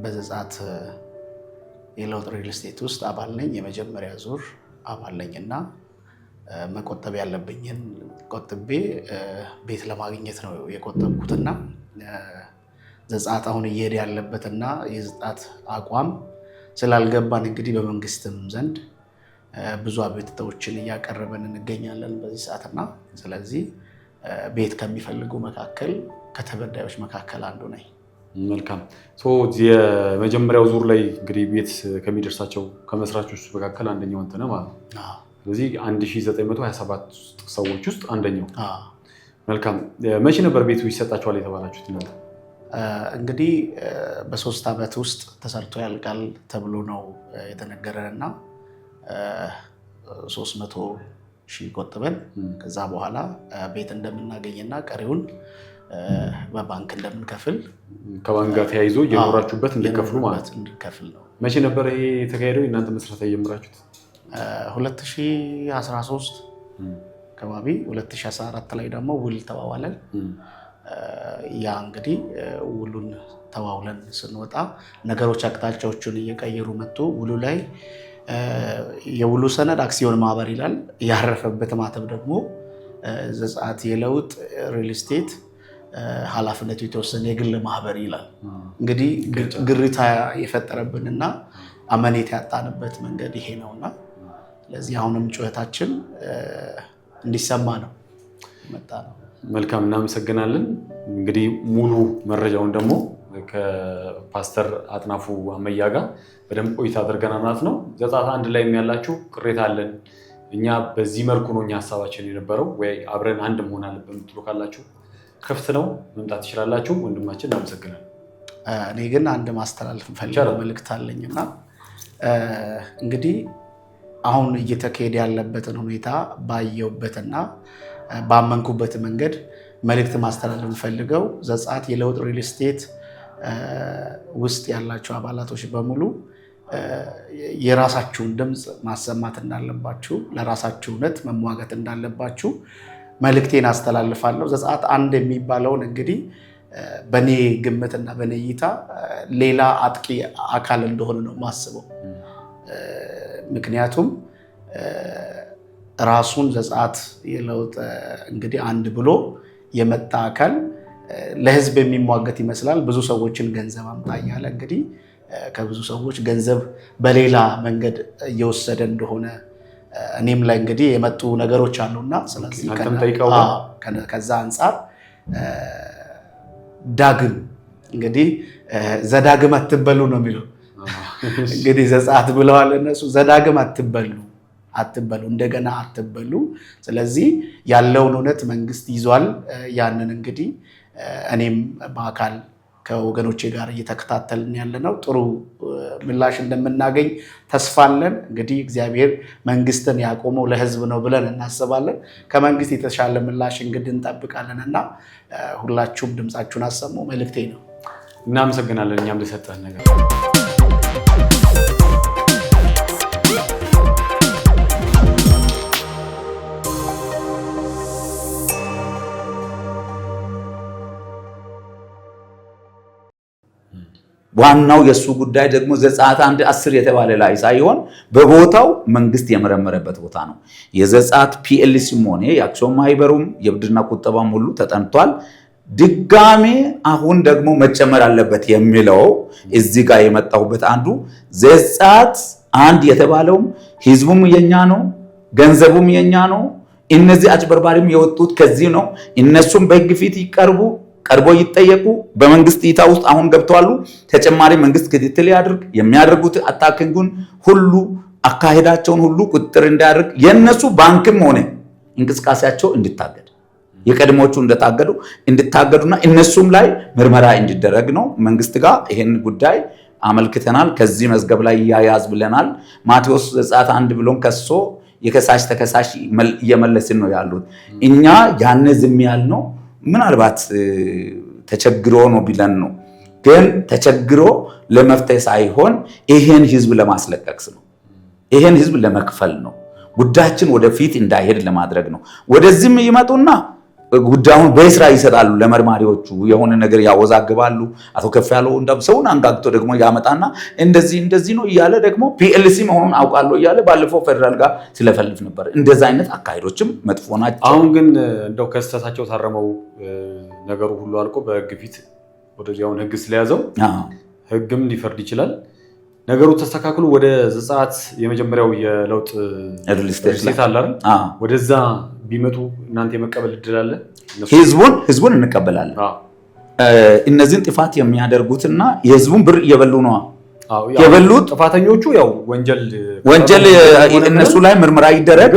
Speaker 6: በዘጸአት የለውጥ ሪልስቴት ውስጥ አባል ነኝ። የመጀመሪያ ዙር አባል ነኝና መቆጠብ ያለብኝን ቆጥቤ ቤት ለማግኘት ነው የቆጠብኩትና ዘጸአት አሁን እየሄደ ያለበትና የዘጸአት አቋም ስላልገባን እንግዲህ በመንግስትም ዘንድ ብዙ አቤቱታዎችን እያቀረበን እንገኛለን በዚህ ሰዓትና ስለዚህ ቤት ከሚፈልጉ መካከል ከተበዳዮች መካከል አንዱ ነኝ።
Speaker 2: መልካም የመጀመሪያው ዙር ላይ እንግዲህ ቤት ከሚደርሳቸው ከመስራቾች መካከል አንደኛው አንተ ነህ ማለት ነው። ስለዚህ 1927 ሰዎች ውስጥ አንደኛው። መልካም መቼ ነበር ቤቱ ይሰጣቸዋል የተባላችሁት?
Speaker 6: እንግዲህ በ3 ዓመት ውስጥ ተሰርቶ ያልቃል ተብሎ ነው የተነገረንና 300,000 ቆጥበን ከዛ በኋላ ቤት እንደምናገኝና ቀሪውን በባንክ እንደምንከፍል
Speaker 2: ከባንክ ጋር ተያይዞ የኖራችሁበት እንድከፍሉ ማለት
Speaker 6: እንድከፍል ነው።
Speaker 2: መቼ ነበር ይሄ የተካሄደው? እናንተ መስራት የጀመራችሁት
Speaker 6: 2013 ከባቢ 2014 ላይ ደግሞ ውል ተዋዋለን። ያ እንግዲህ ውሉን ተዋውለን ስንወጣ ነገሮች አቅጣጫዎችን እየቀየሩ መጡ። ውሉ ላይ የውሉ ሰነድ አክሲዮን ማህበር ይላል። ያረፈበት ማተብ ደግሞ ዘጸአት የለውጥ ሪል ስቴት ኃላፊነቱ የተወሰነ የግል ማህበር ይላል። እንግዲህ ግርታ የፈጠረብንና አመኔት ያጣንበት መንገድ ይሄ ነውና ስለዚህ አሁንም ጩኸታችን እንዲሰማ ነው መጣ ነው።
Speaker 2: መልካም እናመሰግናለን። እንግዲህ ሙሉ መረጃውን ደግሞ ከፓስተር አጥናፉ አመያ ጋር በደንብ ቆይታ አድርገናል ማለት ነው። ዘጸአት 1 ላይ ያላችሁ ቅሬታ አለን እኛ በዚህ መልኩ ነው እኛ ሐሳባችን የነበረው ወይ አብረን አንድ መሆን አለብን የምትሉ ካላችሁ ክፍት ነው መምጣት ትችላላችሁ። ወንድማችን እናመሰግናለን።
Speaker 6: እኔ ግን አንድ ማስተላለፍ ፈልገው መልእክት አለኝና እንግዲህ አሁን እየተካሄደ ያለበትን ሁኔታ ባየውበትና ባመንኩበት መንገድ መልእክት ማስተላለፍ ፈልገው ዘጸአት የለውጥ ሪል ስቴት ውስጥ ያላችሁ አባላቶች በሙሉ የራሳችሁን ድምጽ ማሰማት እንዳለባችሁ፣ ለራሳችሁ እውነት መሟገት እንዳለባችሁ መልእክቴን አስተላልፋለሁ። ዘጸአት 1 የሚባለውን እንግዲህ በኔ ግምትና በኔ እይታ ሌላ አጥቂ አካል እንደሆነ ነው ማስበው። ምክንያቱም ራሱን ዘጸአት የለውጥ እንግዲህ 1 ብሎ የመጣ አካል ለህዝብ የሚሟገት ይመስላል። ብዙ ሰዎችን ገንዘብ አምጣ እያለ እንግዲህ ከብዙ ሰዎች ገንዘብ በሌላ መንገድ እየወሰደ እንደሆነ እኔም ላይ እንግዲህ የመጡ ነገሮች አሉና ስለዚህ ከዛ አንፃር ዳግም እንግዲህ ዘዳግም አትበሉ ነው የሚለው። እንግዲህ ዘጸአት ብለዋል እነሱ ዘዳግም አትበሉ እንደገና አትበሉ። ስለዚህ ያለውን እውነት መንግስት ይዟል። ያንን እንግዲህ እኔም በአካል ከወገኖቼ ጋር እየተከታተልን ያለነው ጥሩ ምላሽ እንደምናገኝ ተስፋለን። እንግዲህ እግዚአብሔር መንግስትን ያቆመው ለህዝብ ነው ብለን እናስባለን። ከመንግስት የተሻለ ምላሽ እንግዲህ እንጠብቃለንና ሁላችሁም ድምጻችሁን አሰሙ መልእክቴ ነው።
Speaker 2: እናመሰግናለን እኛም ለሰጠን ነገር።
Speaker 1: ዋናው የሱ ጉዳይ ደግሞ ዘጸአት 1:10 የተባለ ላይ ሳይሆን በቦታው መንግስት የመረመረበት ቦታ ነው። የዘጸአት ፒኤልሲም ሆነ የአክሲዮን ማህበሩም የብድርና ቁጠባም ሁሉ ተጠንቷል። ድጋሜ አሁን ደግሞ መጨመር አለበት የሚለው እዚህ ጋር የመጣሁበት አንዱ ዘጸአት 1 የተባለውም ህዝቡም የኛ ነው፣ ገንዘቡም የኛ ነው። እነዚህ አጭበርባሪም የወጡት ከዚህ ነው። እነሱም በህግ ፊት ቀርቦ ይጠየቁ። በመንግስት እይታ ውስጥ አሁን ገብተዋል። ተጨማሪ መንግስት ክትትል ያድርግ። የሚያደርጉት አታክንጉን ሁሉ አካሄዳቸውን ሁሉ ቁጥጥር እንዲያደርግ የነሱ ባንክም ሆነ እንቅስቃሴያቸው እንድታገድ የቀድሞቹ እንድታገዱና እነሱም ላይ ምርመራ እንዲደረግ ነው። መንግስት ጋር ይሄን ጉዳይ አመልክተናል። ከዚህ መዝገብ ላይ ያያዝ ብለናል። ማቴዎስ ዘጸአት 1 ብሎን ከሶ የከሳሽ ተከሳሽ እየመለስን ነው ያሉት። እኛ ያነ ዝም ያልነው ምናልባት ተቸግሮ ነው ቢለን ነው። ግን ተቸግሮ ለመፍትሄ ሳይሆን ይሄን ህዝብ ለማስለቀቅ ነው። ይሄን ህዝብ ለመክፈል ነው። ጉዳያችን ወደፊት እንዳይሄድ ለማድረግ ነው። ወደዚህም ይመጡና ጉዳዩን በስራ ይሰጣሉ። ለመርማሪዎቹ የሆነ ነገር ያወዛግባሉ። አቶ ከፍያለው ሰውን አንጋግቶ ደግሞ ያመጣና እንደዚህ ነው እያለ ደግሞ ፒኤልሲ መሆኑን አውቃለሁ እያለ ባለፈው ፌደራል ጋር ስለፈልፍ ነበር። እንደዛ አይነት አካሄዶችም መጥፎ ናቸው።
Speaker 2: አሁን ግን እንደው ከስተታቸው ታረመው ነገሩ ሁሉ አልቆ በህግ ፊት ወደዚያውን ህግ ስለያዘው ህግም ሊፈርድ ይችላል። ነገሩ ተስተካክሎ ወደ ዘጸአት የመጀመሪያው የለውጥ ሪል ስቴት አለ አይደል? ወደዛ ቢመጡ እናንተ የመቀበል እድል አለ?
Speaker 1: ህዝቡን እንቀበላለን። እነዚህን ጥፋት የሚያደርጉትና የህዝቡን ብር እየበሉ ነው የበሉት
Speaker 2: ጥፋተኞቹ ያው ወንጀል
Speaker 1: እነሱ ላይ ምርመራ ይደረግ።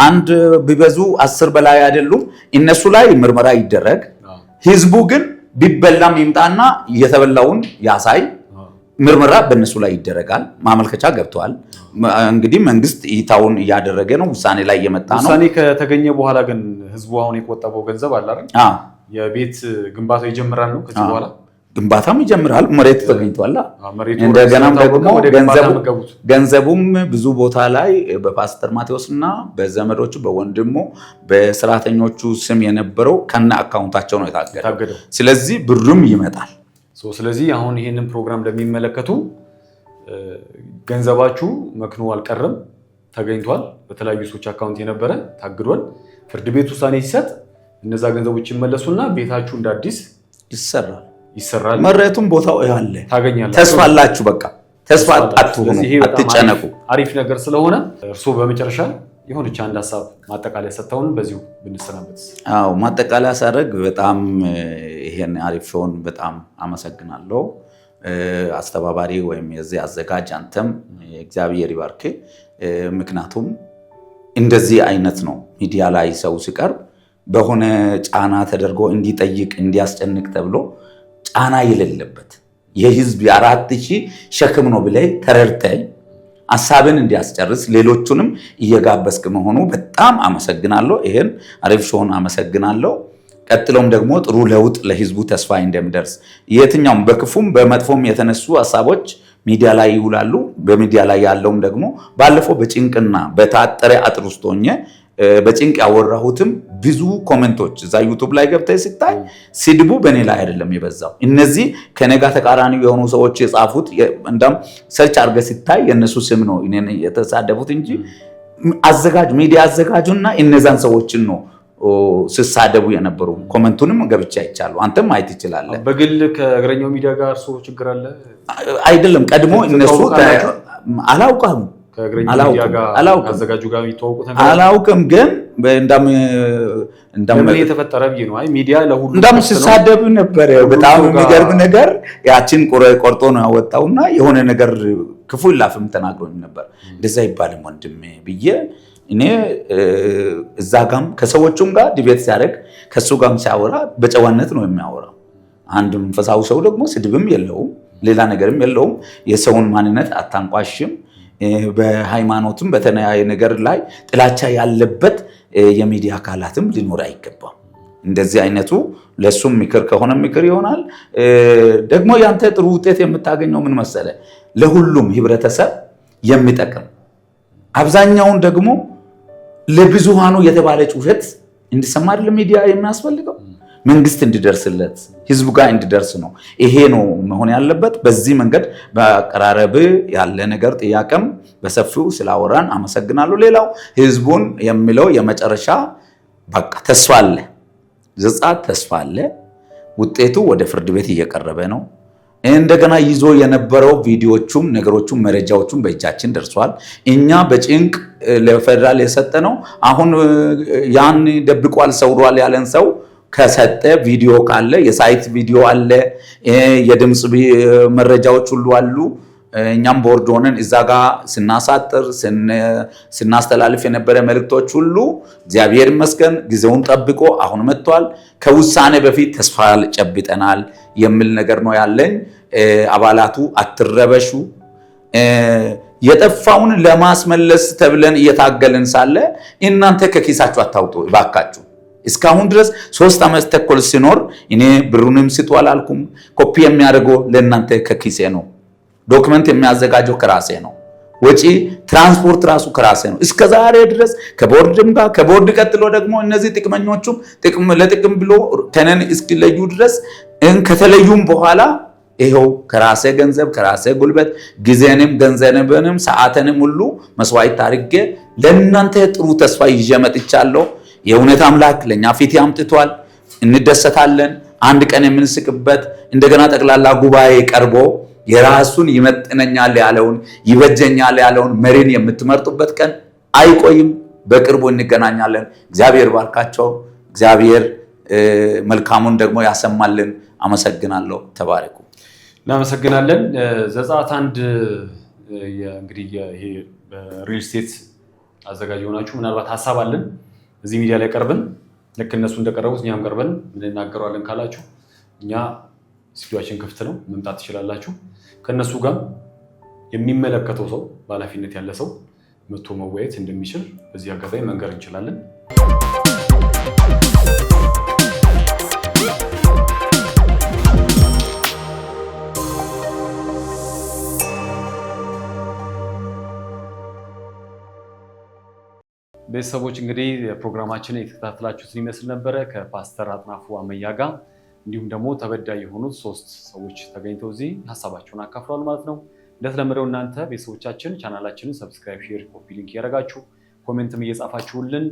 Speaker 1: አንድ ቢበዙ 10 በላይ አይደሉም። እነሱ ላይ ምርመራ ይደረግ። ህዝቡ ግን ቢበላም ይምጣና የተበላውን ያሳይ። ምርመራ በእነሱ ላይ ይደረጋል። ማመልከቻ ገብተዋል። እንግዲህ መንግስት እይታውን እያደረገ ነው። ውሳኔ ላይ እየመጣ ነው።
Speaker 2: ውሳኔ ከተገኘ በኋላ ግን ህዝቡ አሁን የቆጠበው ገንዘብ አለ አይደል? የቤት ግንባታው ይጀምራል ነው ከዚህ በኋላ
Speaker 1: ግንባታም ይጀምራል። መሬት ተገኝቷል። እንደገናም ደግሞ ገንዘቡም ብዙ ቦታ ላይ በፓስተር ማቴዎስና በዘመዶቹ በወንድሙ በስራተኞቹ ስም የነበረው ከነ አካውንታቸው ነው የታገደው። ስለዚህ ብሩም ይመጣል።
Speaker 2: ስለዚህ አሁን ይህንን ፕሮግራም ለሚመለከቱ ገንዘባችሁ መክኖ አልቀረም፣ ተገኝቷል። በተለያዩ ሰዎች አካውንት የነበረ ታግዷል። ፍርድ ቤት ውሳኔ ሲሰጥ እነዛ ገንዘቦች ይመለሱና ቤታችሁ እንደ አዲስ ይሰራል። መሬቱም ቦታው ያለ ታገኛላችሁ።
Speaker 1: ተስፋ አላችሁ። በቃ ተስፋ አትሁኑ፣ አትጨነቁ።
Speaker 2: አሪፍ ነገር ስለሆነ እርስዎ በመጨረሻ የሆነች አንድ ሀሳብ ማጠቃለያ ሰጥተውን በዚሁ ብንሰናበት።
Speaker 1: አዎ ማጠቃለያ ሳደርግ በጣም ይሄን አሪፍ ሾውን በጣም አመሰግናለሁ። አስተባባሪ ወይም የዚህ አዘጋጅ አንተም እግዚአብሔር ይባርክ። ምክንያቱም እንደዚህ አይነት ነው ሚዲያ ላይ ሰው ሲቀርብ በሆነ ጫና ተደርጎ እንዲጠይቅ እንዲያስጨንቅ ተብሎ ጫና የሌለበት የህዝብ 4000 ሸክም ነው ብለህ ተረድተህ ሐሳብን እንዲያስጨርስ ሌሎቹንም እየጋበስክ መሆኑ በጣም አመሰግናለሁ። ይሄን አሪፍ ሾውን አመሰግናለሁ። ቀጥሎም ደግሞ ጥሩ ለውጥ ለህዝቡ ተስፋ እንደሚደርስ የትኛውም በክፉም በመጥፎም የተነሱ ሐሳቦች ሚዲያ ላይ ይውላሉ። በሚዲያ ላይ ያለውም ደግሞ ባለፈው በጭንቅና በታጠረ አጥር ውስጥ ሆኜ በጭንቅ ያወራሁትም ብዙ ኮሜንቶች እዛ ዩቲዩብ ላይ ገብተህ ሲታይ ስድቡ በኔ ላይ አይደለም የበዛው። እነዚህ ከነጋ ተቃራኒ የሆኑ ሰዎች የጻፉት እንደም ሰርች አድርገህ ሲታይ የነሱ ስም ነው እኔን የተሳደቡት እንጂ አዘጋጅ ሚዲያ አዘጋጁና እነዛን ሰዎችን ነው ሲሳደቡ የነበሩ። ኮሜንቱንም ገብቻ አይቻለሁ። አንተም ማየት ትችላለህ።
Speaker 2: በግል ከእግረኛው ሚዲያ ጋር ሰው ችግር አለ
Speaker 1: አይደለም? ቀድሞ እነሱ አላውቃም
Speaker 2: አዘጋጁ ጋር የሚተዋወቁት
Speaker 1: አላውቅም፣ ግን
Speaker 2: እንደምን የተፈጠረ ብዬ ነው። አይ ሚዲያ ለሁሉ
Speaker 1: እንደም ሲሳደቡ ነበር። በጣም የሚገርም ነገር ያችን ቆርጦ ነው ያወጣውና የሆነ ነገር ክፉ ይላፍም ተናግሮኝ ነበር። እንደዛ ይባልም ወንድሜ ብዬ እኔ እዛ ጋም ከሰዎቹም ጋር ዲቤት ሲያደርግ ከሱ ጋርም ሲያወራ በጨዋነት ነው የሚያወራው። አንድ መንፈሳዊ ሰው ደግሞ ስድብም የለውም ሌላ ነገርም የለውም። የሰውን ማንነት አታንቋሽም። በሃይማኖትም በተለያየ ነገር ላይ ጥላቻ ያለበት የሚዲያ አካላትም ሊኖር አይገባም። እንደዚህ አይነቱ ለሱም ምክር ከሆነ ምክር ይሆናል። ደግሞ ያንተ ጥሩ ውጤት የምታገኘው ምን መሰለ? ለሁሉም ህብረተሰብ የሚጠቅም አብዛኛውን ደግሞ ለብዙሃኑ የተባለች ውሸት እንዲሰማ አይደለም ሚዲያ የሚያስፈልገው፣ መንግስት እንዲደርስለት ህዝቡ ጋር እንዲደርስ ነው። ይሄ ነው መሆን ያለበት። በዚህ መንገድ በአቀራረብ ያለ ነገር ጥያቄም በሰፊው ስላወራን አመሰግናለሁ። ሌላው ህዝቡን የሚለው የመጨረሻ በቃ ተስፋ አለ፣ ዘጸአት ተስፋ አለ። ውጤቱ ወደ ፍርድ ቤት እየቀረበ ነው። እንደገና ይዞ የነበረው ቪዲዮዎቹም ነገሮቹም መረጃዎቹም በእጃችን ደርሷል። እኛ በጭንቅ ለፌደራል የሰጠነው አሁን ያን ደብቋል ሰውሯል ያለን ሰው ከሰጠ ቪዲዮ ካለ የሳይት ቪዲዮ አለ፣ የድምጽ መረጃዎች ሁሉ አሉ። እኛም ቦርድ ሆነን እዛ ጋር ስናሳጥር ስናስተላልፍ የነበረ መልእክቶች ሁሉ እግዚአብሔር ይመስገን ጊዜውን ጠብቆ አሁን መጥቷል። ከውሳኔ በፊት ተስፋ ጨብጠናል የሚል ነገር ነው ያለኝ። አባላቱ አትረበሹ። የጠፋውን ለማስመለስ ተብለን እየታገልን ሳለ እናንተ ከኪሳችሁ አታውጡ እባካችሁ። እስካሁን ድረስ 3 ዓመት ተኩል ሲኖር እኔ ብሩንም ስጡ አላልኩም። ኮፒ የሚያደርገው ለእናንተ ከኪሴ ነው። ዶክመንት የሚያዘጋጀው ከራሴ ነው። ወጪ ትራንስፖርት ራሱ ከራሴ ነው። እስከ ዛሬ ድረስ ከቦርድም ጋር ከቦርድ ቀጥሎ ደግሞ እነዚህ ጥቅመኞቹም ለጥቅም ብሎ ከነን እስኪለዩ ድረስ ከተለዩም በኋላ ይሄው ከራሴ ገንዘብ ከራሴ ጉልበት ጊዜንም ገንዘብንም ሰዓትንም ሁሉ መስዋዕት አድርጌ ለእናንተ ጥሩ ተስፋ ይዤ መጥቻለሁ። የእውነት አምላክ ለኛ ፊት ያምጥቷል። እንደሰታለን። አንድ ቀን የምንስቅበት እንደገና ጠቅላላ ጉባኤ ቀርቦ የራሱን ይመጥነኛል ያለውን ይበጀኛል ያለውን መሪን የምትመርጡበት ቀን አይቆይም። በቅርቡ እንገናኛለን። እግዚአብሔር ባርካቸው። እግዚአብሔር መልካሙን ደግሞ ያሰማልን። አመሰግናለሁ። ተባረኩ።
Speaker 2: እናመሰግናለን። ዘጸአት አንድ እንግዲህ ይሄ በሪል ስቴት አዘጋጅ ሆናችሁ ምናልባት ሀሳብ አለን እዚህ ሚዲያ ላይ ቀርበን ልክ እነሱ እንደቀረቡት እኛም ቀርበን እንናገራለን ካላችሁ እኛ ስቱዲዮአችን ክፍት ነው፣ መምጣት ትችላላችሁ። ከነሱ ጋር የሚመለከተው ሰው በኃላፊነት ያለ ሰው መጥቶ መወያየት እንደሚችል በዚህ አጋጣሚ መንገር እንችላለን። ቤተሰቦች እንግዲህ ፕሮግራማችንን የተከታተላችሁትን ይመስል ነበረ። ከፓስተር አጥናፉ አመያ ጋር እንዲሁም ደግሞ ተበዳይ የሆኑት 3 ሰዎች ተገኝተው እዚህ ሀሳባቸውን አካፍሏል ማለት ነው። እንደተለመደው እናንተ ቤተሰቦቻችን ቻናላችንን ሰብስክራይብ፣ ሼር፣ ኮፒ ሊንክ እያደረጋችሁ ኮሜንትም እየጻፋችሁልን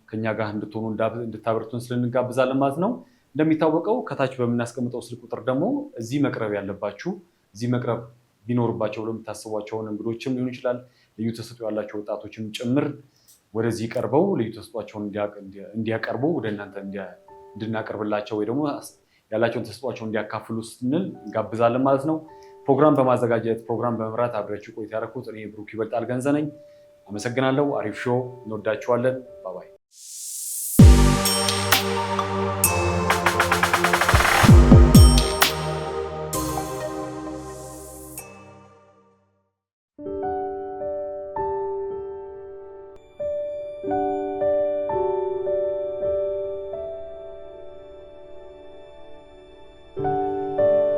Speaker 2: ከኛ ጋር እንድትሆኑ እንድታበርቱን ስለንጋብዛለን ማለት ነው። እንደሚታወቀው ከታች በምናስቀምጠው ስልክ ቁጥር ደግሞ እዚህ መቅረብ ያለባችሁ እዚህ መቅረብ ቢኖርባቸው ብሎ የምታስቧቸውን እንግዶችም ሊሆን ይችላል ልዩ ተሰጥኦ ያላቸው ወጣቶችም ጭምር ወደዚህ ቀርበው ልዩ ተሰጥኦአቸውን እንዲያቀርቡ ወደ እናንተ እንድናቀርብላቸው ወይ ደግሞ ያላቸውን ተሰጥኦአቸውን እንዲያካፍሉ ስንል እንጋብዛለን ማለት ነው። ፕሮግራም በማዘጋጀት ፕሮግራም በመምራት አብሬያችሁ ቆይታ ያደረኩት እኔ ብሩክ ይበልጣል ገንዘ ነኝ። አመሰግናለሁ። አሪፍ ሾው። እንወዳችኋለን። ባባይ